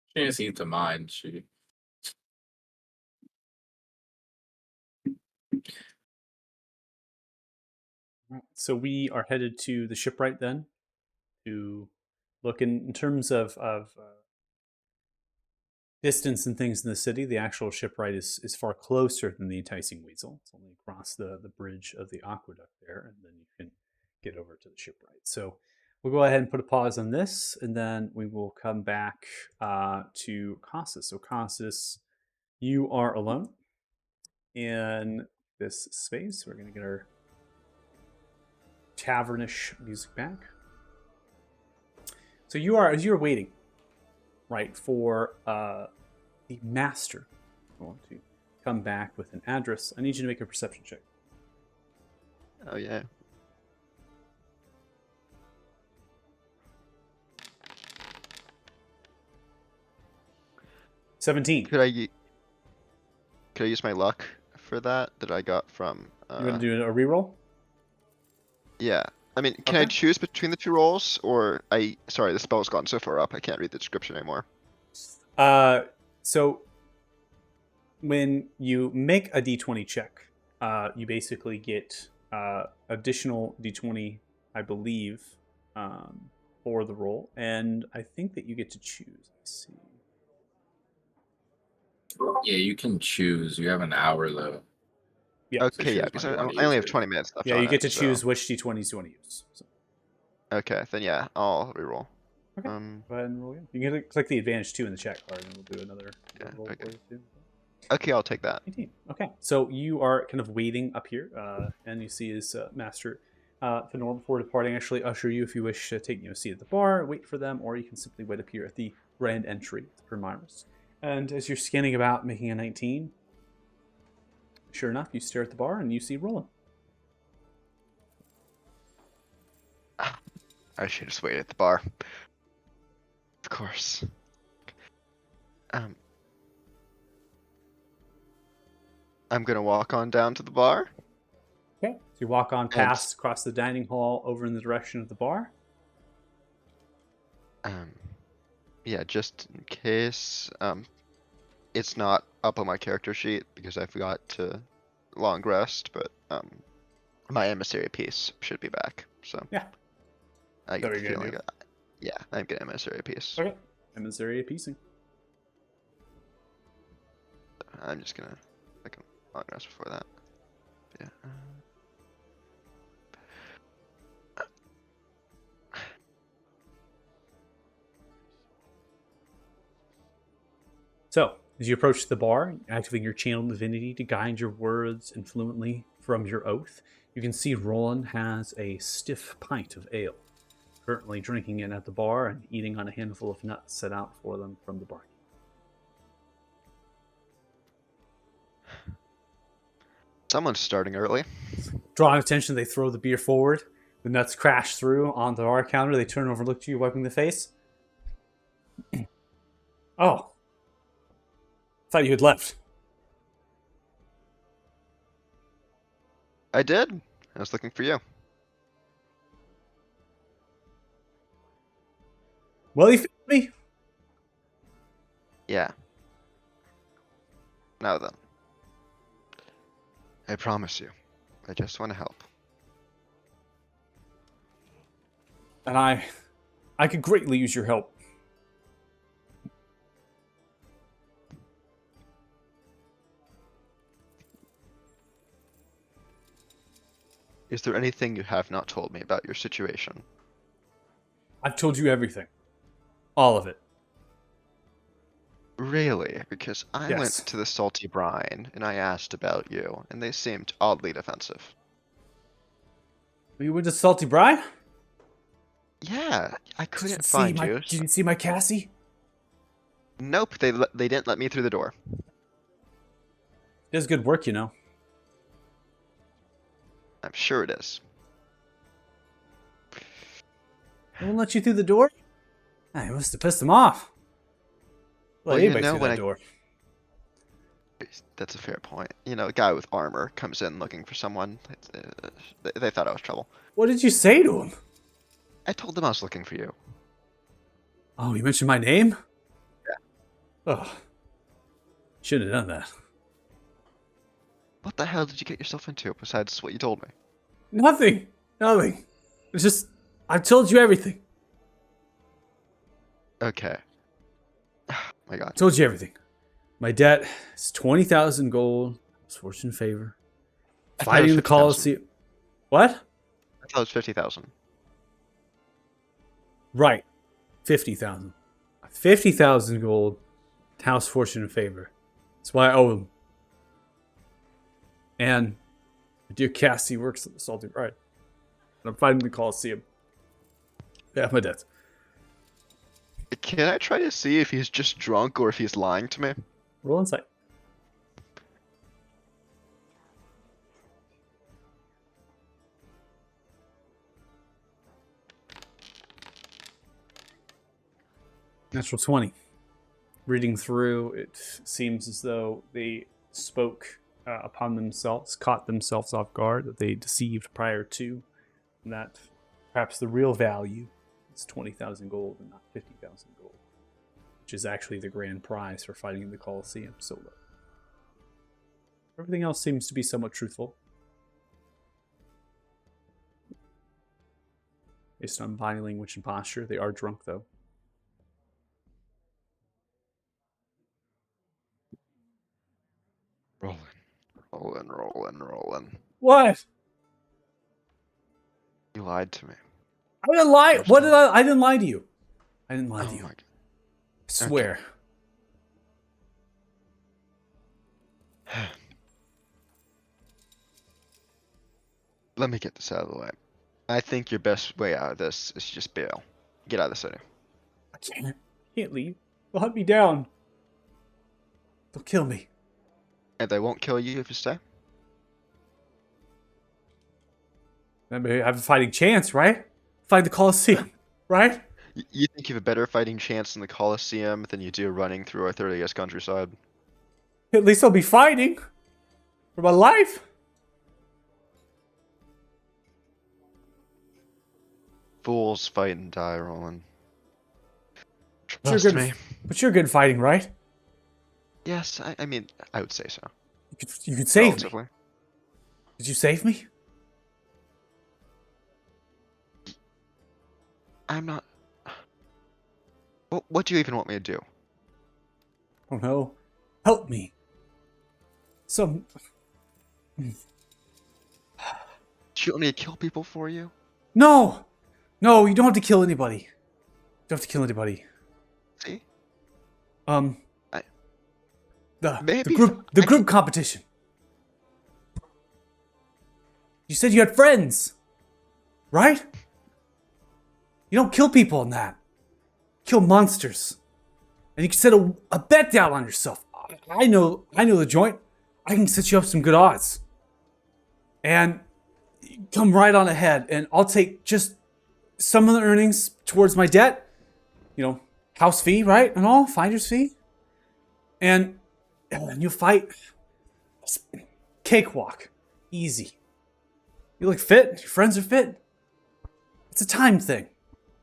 She didn't seem to mind. She So we are headed to the shipwright then to look in terms of distance and things in the city. The actual shipwright is far closer than the Enticing Weasel. It's only across the bridge of the aqueduct there, and then you can get over to the shipwright. So we'll go ahead and put a pause on this, and then we will come back to Casas. So Casas, you are alone in this space. We're going to get our tavernish music back. So as you're waiting, right, for the master going to come back with an address. I need you to make a perception check. Oh yeah. $17. Could I use my luck for that I got from? You want to do a reroll? Yeah. I mean, can I Okay. choose between the two rolls, or sorry, the spell's gone so far up I can't read the description anymore. So when you make a d20 check, you basically get additional d20, I believe, for the roll, and I think that you get to choose. Let's see. yeah, you can choose. You have an hour though. Yeah. Okay, yeah, choose because when you I wanna only use have it. 20 minutes left Yeah, on you get it, to so- choose which d20s you want to use. So, Okay, then yeah, I'll reroll. okay. Go ahead and roll again. You can click the advantage 2 in the chat card, and we'll do another Yeah, roll okay. for you too. Okay, I'll take that. 18. Okay, so you are kind of waiting up here, and you see his master Fenor before departing. Actually, usher you if you wish to take a seat at the bar, wait for them, or you can simply wait up here at the grand entry to Primaris. And as you're scanning about, making a 19, sure enough, you stare at the bar and you see Roland. I should just wait at the bar. Of course. I'm gonna walk on down to the bar. Okay, so you walk on past, across the dining hall, over in the direction of the bar. Yeah, just in case. It's not up on my character sheet because I forgot to long rest, but my emissary piece should be back. So Yeah. I Is that get what the you're gonna feeling. Yeah, I'm getting emissary piece. Okay. Emissary piecing. I'm just gonna like long rest before that. Yeah. So, as you approach the bar, activating your channel divinity to guide your words influently from your oath, you can see Roland has a stiff pint of ale, currently drinking it at the bar and eating on a handful of nuts set out for them from the barkeep. Someone's starting early. Drawing attention, they throw the beer forward. The nuts crash through on the bar counter. They turn over, look to you, wiping the face. Oh. Thought you had left. I did. I was looking for you. Well, you found me. Yeah. Now then. I promise you. I just want to help. And I could greatly use your help. Is there anything you have not told me about your situation? I've told you everything. All of it. Really? Because I went Yes. to the Salty Brine and I asked about you, and they seemed oddly defensive. You went to Salty Brine? Yeah, I Did couldn't see find my, you. Did you see my Cassie? Nope, they didn't let me through the door. Does good work, you know. I'm sure it is. They won't let you through the door? I must have pissed them off. Well, Let you anybody know through when that door. That's a fair point. You know, a guy with armor comes in looking for someone. They thought I was trouble. What did you say to him? I told them I was looking for you. Oh, you mentioned my name? Yeah. Oh. Shouldn't have done that. What the hell did you get yourself into besides what you told me? Nothing. Nothing. It's just, I've told you everything. Okay. My God. Told you everything. My debt is 20,000 gold. It's fortune favor. I thought it was Fighting the 50,000. Colosseum. What? I thought it was 50,000. Right. 50,000. 50,000 gold. House fortune and favor. That's why I owe him. And my dear Cassie works at the Salty Bride. And I'm fighting the Colosseum. Yeah, my debts. Can I try to see if he's just drunk or if he's lying to me? Roll insight. Natural 20. Reading through, it seems as though they spoke upon themselves, caught themselves off guard, that they deceived prior to, and that perhaps the real value is 20,000 gold and not 50,000 gold, which is actually the grand prize for fighting the Colosseum solo. Everything else seems to be somewhat truthful. Based on body language and posture, they are drunk though. Rolling. What? You lied to me. I didn't lie. First What time. did I didn't lie to you. I didn't lie to you. My I God. swear. Let me get this out of the way. I think your best way out of this is just bail. Get out of the city. I can't leave. They'll hunt me down. They'll kill me. And they won't kill you if you stay? I may have a fighting chance, right? Fight the Colosseum, right? You think you have a better fighting chance in the Colosseum than you do running through Arthuria's countryside? At least I'll be fighting for my life. Fools fight and die, Roland. But you're Trust good. me. But you're good fighting, right? Yes, I mean, I would say so. You could save me. Relatively. Did you save me? I'm not... What do you even want me to do? I don't know. Help me. Do you want me to kill people for you? No, you don't have to kill anybody. You don't have to kill anybody. See? The Maybe group competition. You said you had friends, right? You don't kill people in that. Kill monsters, and you can set a bet down on yourself. I know the joint. I can set you up some good odds, and come right on ahead, and I'll take just some of the earnings towards my debt. You know, house fee, right, and all finder's fee, and you'll fight. Cakewalk, easy. You look fit. Your friends are fit. It's a time thing.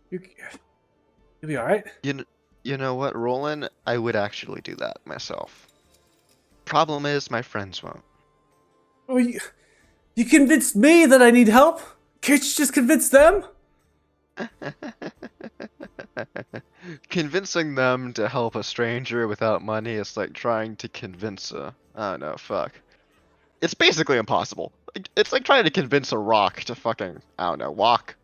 You'll be all right. You know what, Roland? I would actually do that myself. Problem is, my friends won't. Oh, you convinced me that I need help. Can't you just convince them? Convincing them to help a stranger without money is like trying to convince a... I don't know, fuck. It's basically impossible. It's like trying to convince a rock to fucking, I don't know, walk.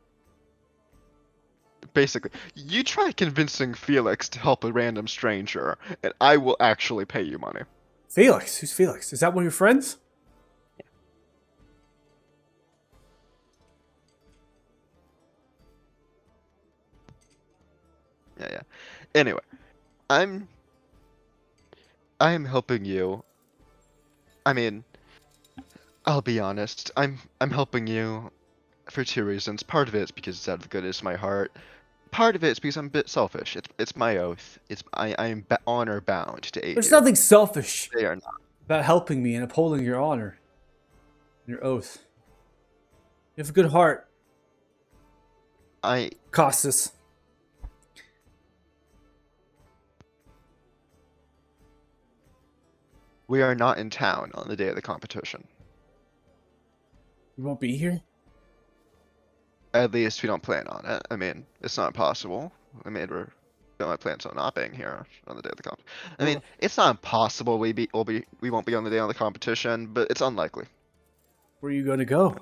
Basically, you try convincing Felix to help a random stranger, and I will actually pay you money. Felix? Who's Felix? Is that one of your friends? Yeah. Anyway, I'm helping you. I mean, I'll be honest. I'm helping you for two reasons. Part of it is because it's out of the goodness of my heart. Part of it is because I'm a bit selfish. It's my oath. I am honor bound to aid There's you. nothing selfish They are not. about helping me and upholding your honor, your oath. You have a good heart, Costas. We are not in town on the day of the competition. You won't be here? At least we don't plan on it. I mean, it's not impossible. I mean, we don't have plans on not being here on the day of the comp. I mean, it's not impossible we won't be on the day of the competition, but it's unlikely. Where are you going to go?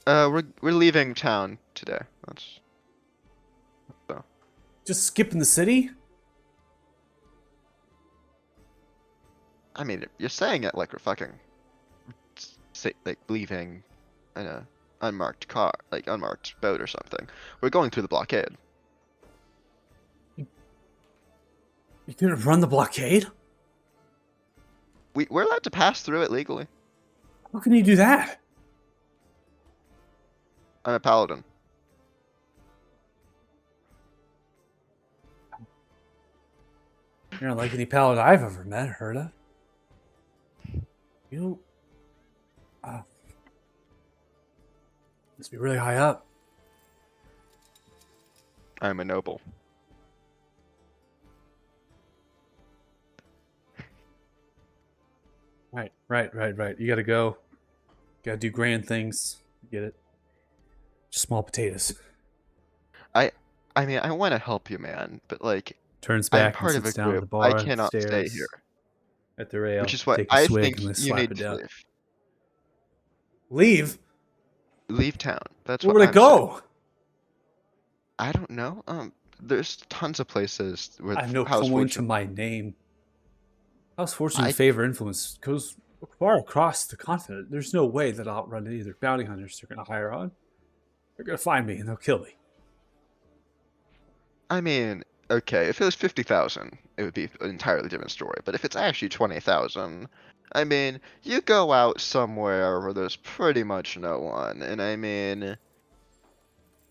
We're leaving town today. That's so. Just skipping the city? I mean, you're saying it like we're fucking like leaving in a unmarked car, like unmarked boat or something. We're going through the blockade. You couldn't run the blockade? We're allowed to pass through it legally. How can you do that? I'm a paladin. You're not like any paladin I've ever met or heard of. You must be really high up. I'm a noble. Right. You gotta go. You gotta do grand things. Get it? Small potatoes. I mean, I want to help you, man, but like, Turns I'm back part and of a sits down at the group. bar. I cannot stay stares here, at the rail. which is what take a I swig think and then you slap need it to down. leave. Leave? Leave town. That's Where what would I I'm go? saying. I don't know. There's tons of places where I have no House coin to Fortune. my name. House Fortune I- favor influence goes far across the continent. There's no way that I'll outrun any of their bounty hunters they're going to hire on. They're going to find me and they'll kill me. I mean, okay, if it was 50,000, it would be an entirely different story. But if it's actually 20,000, I mean, you go out somewhere where there's pretty much no one, and I mean,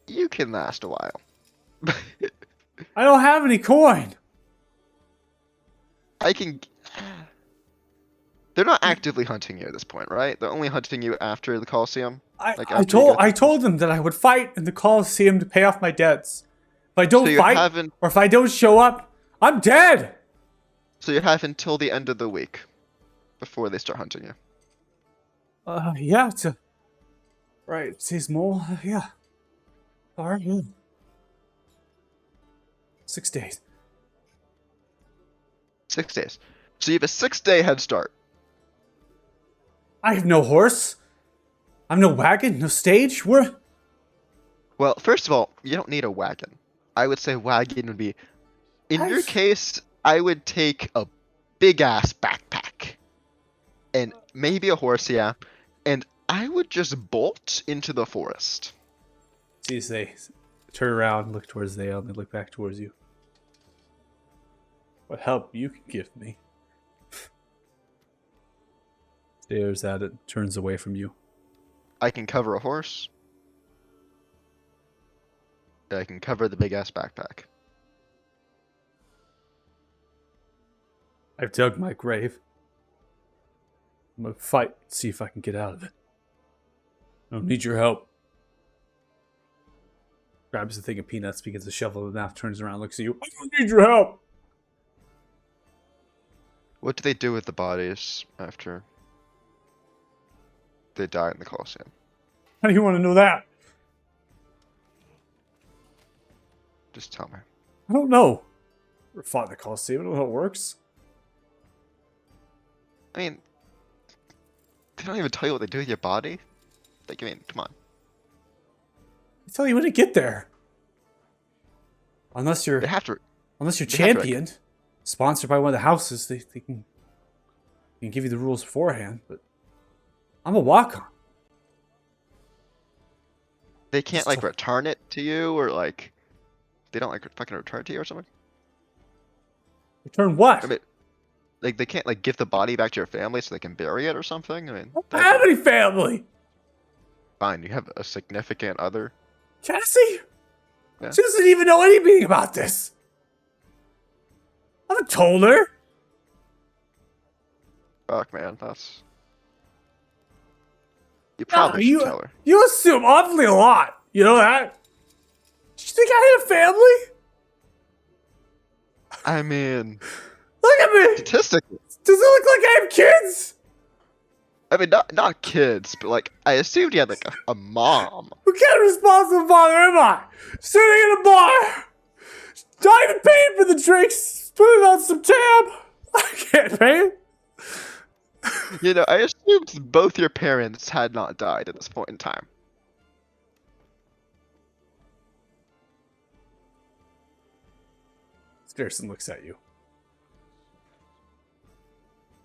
you can last a while. I don't have any coin. I can. They're not actively hunting you at this point, right? They're only hunting you after the Coliseum. Like, I after you told get the- them that I would fight in the Coliseum to pay off my debts. If I don't So you fight haven't- or if I don't show up, I'm dead. So you have until the end of the week before they start hunting you. Yeah, it's a... Right, it says more. Yeah. Alright, yeah. 6 days. 6 days. So you have a 6-day head start. I have no horse. I'm no wagon, no stage. Where? Well, first of all, you don't need a wagon. I would say wagon would be... In your case, I would take a big-ass backpack. And maybe a horse, yeah. And I would just bolt into the forest. See, as they turn around, look towards the ale, and they look back towards you. What help you can give me? Stares at it, turns away from you. I can cover a horse. I can cover the big-ass backpack. I've dug my grave. I'm gonna fight, see if I can get out of it. I don't need your help. Grabs the thing of peanuts, begins to shovel in the mouth, turns around, looks at you. I don't need your help. What do they do with the bodies after they die in the Colosseum? How do you want to know that? Just tell me. I don't know. Never fought in the Coliseum. I don't know how it works. I mean, they don't even tell you what they do with your body. Like, I mean, come on. They tell you when to get there. Unless you're They have to. they have to, championed, sponsored by one of the houses, they can give you the rules beforehand. But I'm a walk-on. They can't Just like tell- return it to you or like They don't like fucking return to you or something? Return what? I mean, like they can't like give the body back to your family so they can bury it or something? I mean, I don't have any family. fine, you have a significant other. Cassie? Yeah. She doesn't even know anything about this. I haven't told her. Fuck, man, that's. You No, probably should tell her. You assume awfully a lot. You know that? Did you think I had a family? I mean, Look at me. statistically, Does it look like I have kids? I mean, not kids, but like I assumed you had like a mom. What kind of responsible father am I? Sitting in a bar, not even paying for the drinks, spending on some tab. I can't pay it. You know, I assumed both your parents had not died at this point in time. Garrison looks at you,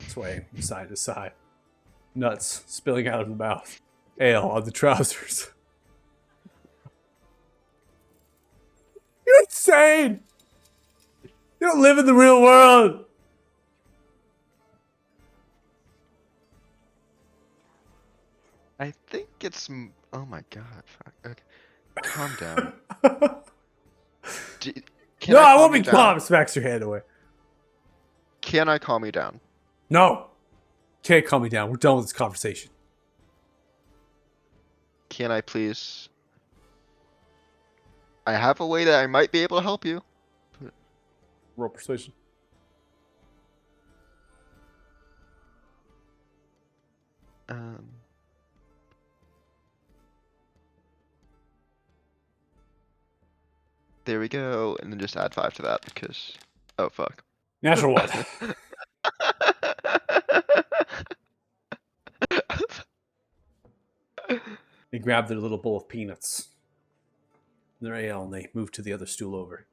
swaying from side to side, nuts spilling out of the mouth, ale on the trousers. You're insane! You don't live in the real world! I think it's. Oh my god. Fuck. Okay. Calm down. Can No, I calm won't be you down? calm. Smacks your hand away. Can I calm you down? No. Can't calm me down. We're done with this conversation. Can I please? I have a way that I might be able to help you. Roll persuasion. There we go, and then just add 5 to that because. Oh fuck. Natural one. They grab their little bowl of peanuts, their ale, and they move to the other stool over.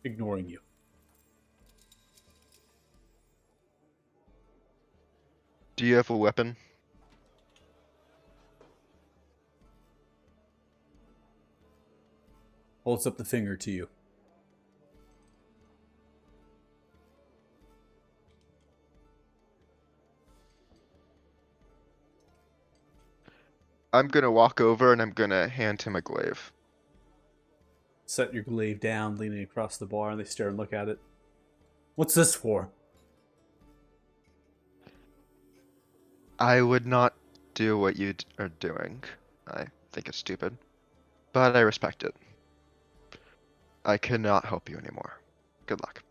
Ignoring you. Do you have a weapon? Holds up the finger to you. I'm gonna walk over and I'm gonna hand him a glaive. Set your glaive down, leaning across the bar, and they stare and look at it. What's this for? I would not do what you are doing. I think it's stupid. But I respect it. I cannot help you anymore. Good luck.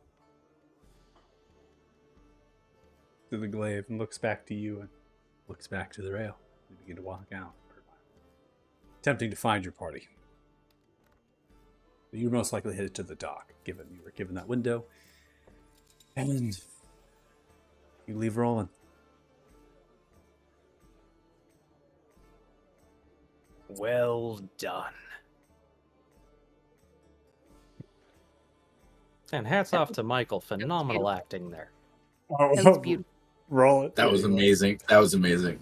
To the glaive and looks back to you and looks back to the rail. You begin to walk out. Attempting to find your party. You're most likely headed to the dock, given you were given that window. And you leave rolling. Well done. And hats off to Michael. Phenomenal acting there. That was beautiful. Roll it. That was amazing. That was amazing.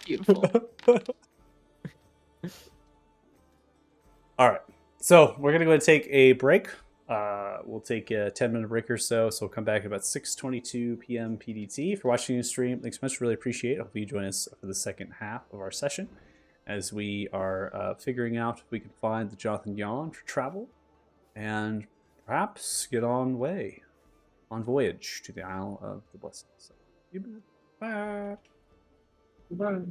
Beautiful. All right. So we're going to go ahead and take a break. We'll take a 10-minute break or so. So we'll come back at about 6:22 p.m. PDT. If you're watching the stream, thanks so much. Really appreciate it. Hope you join us for the second half of our session as we are figuring out if we can find the Jonathan Yon for travel and perhaps get on voyage to the Isle of the Blessed. So, bye. Bye.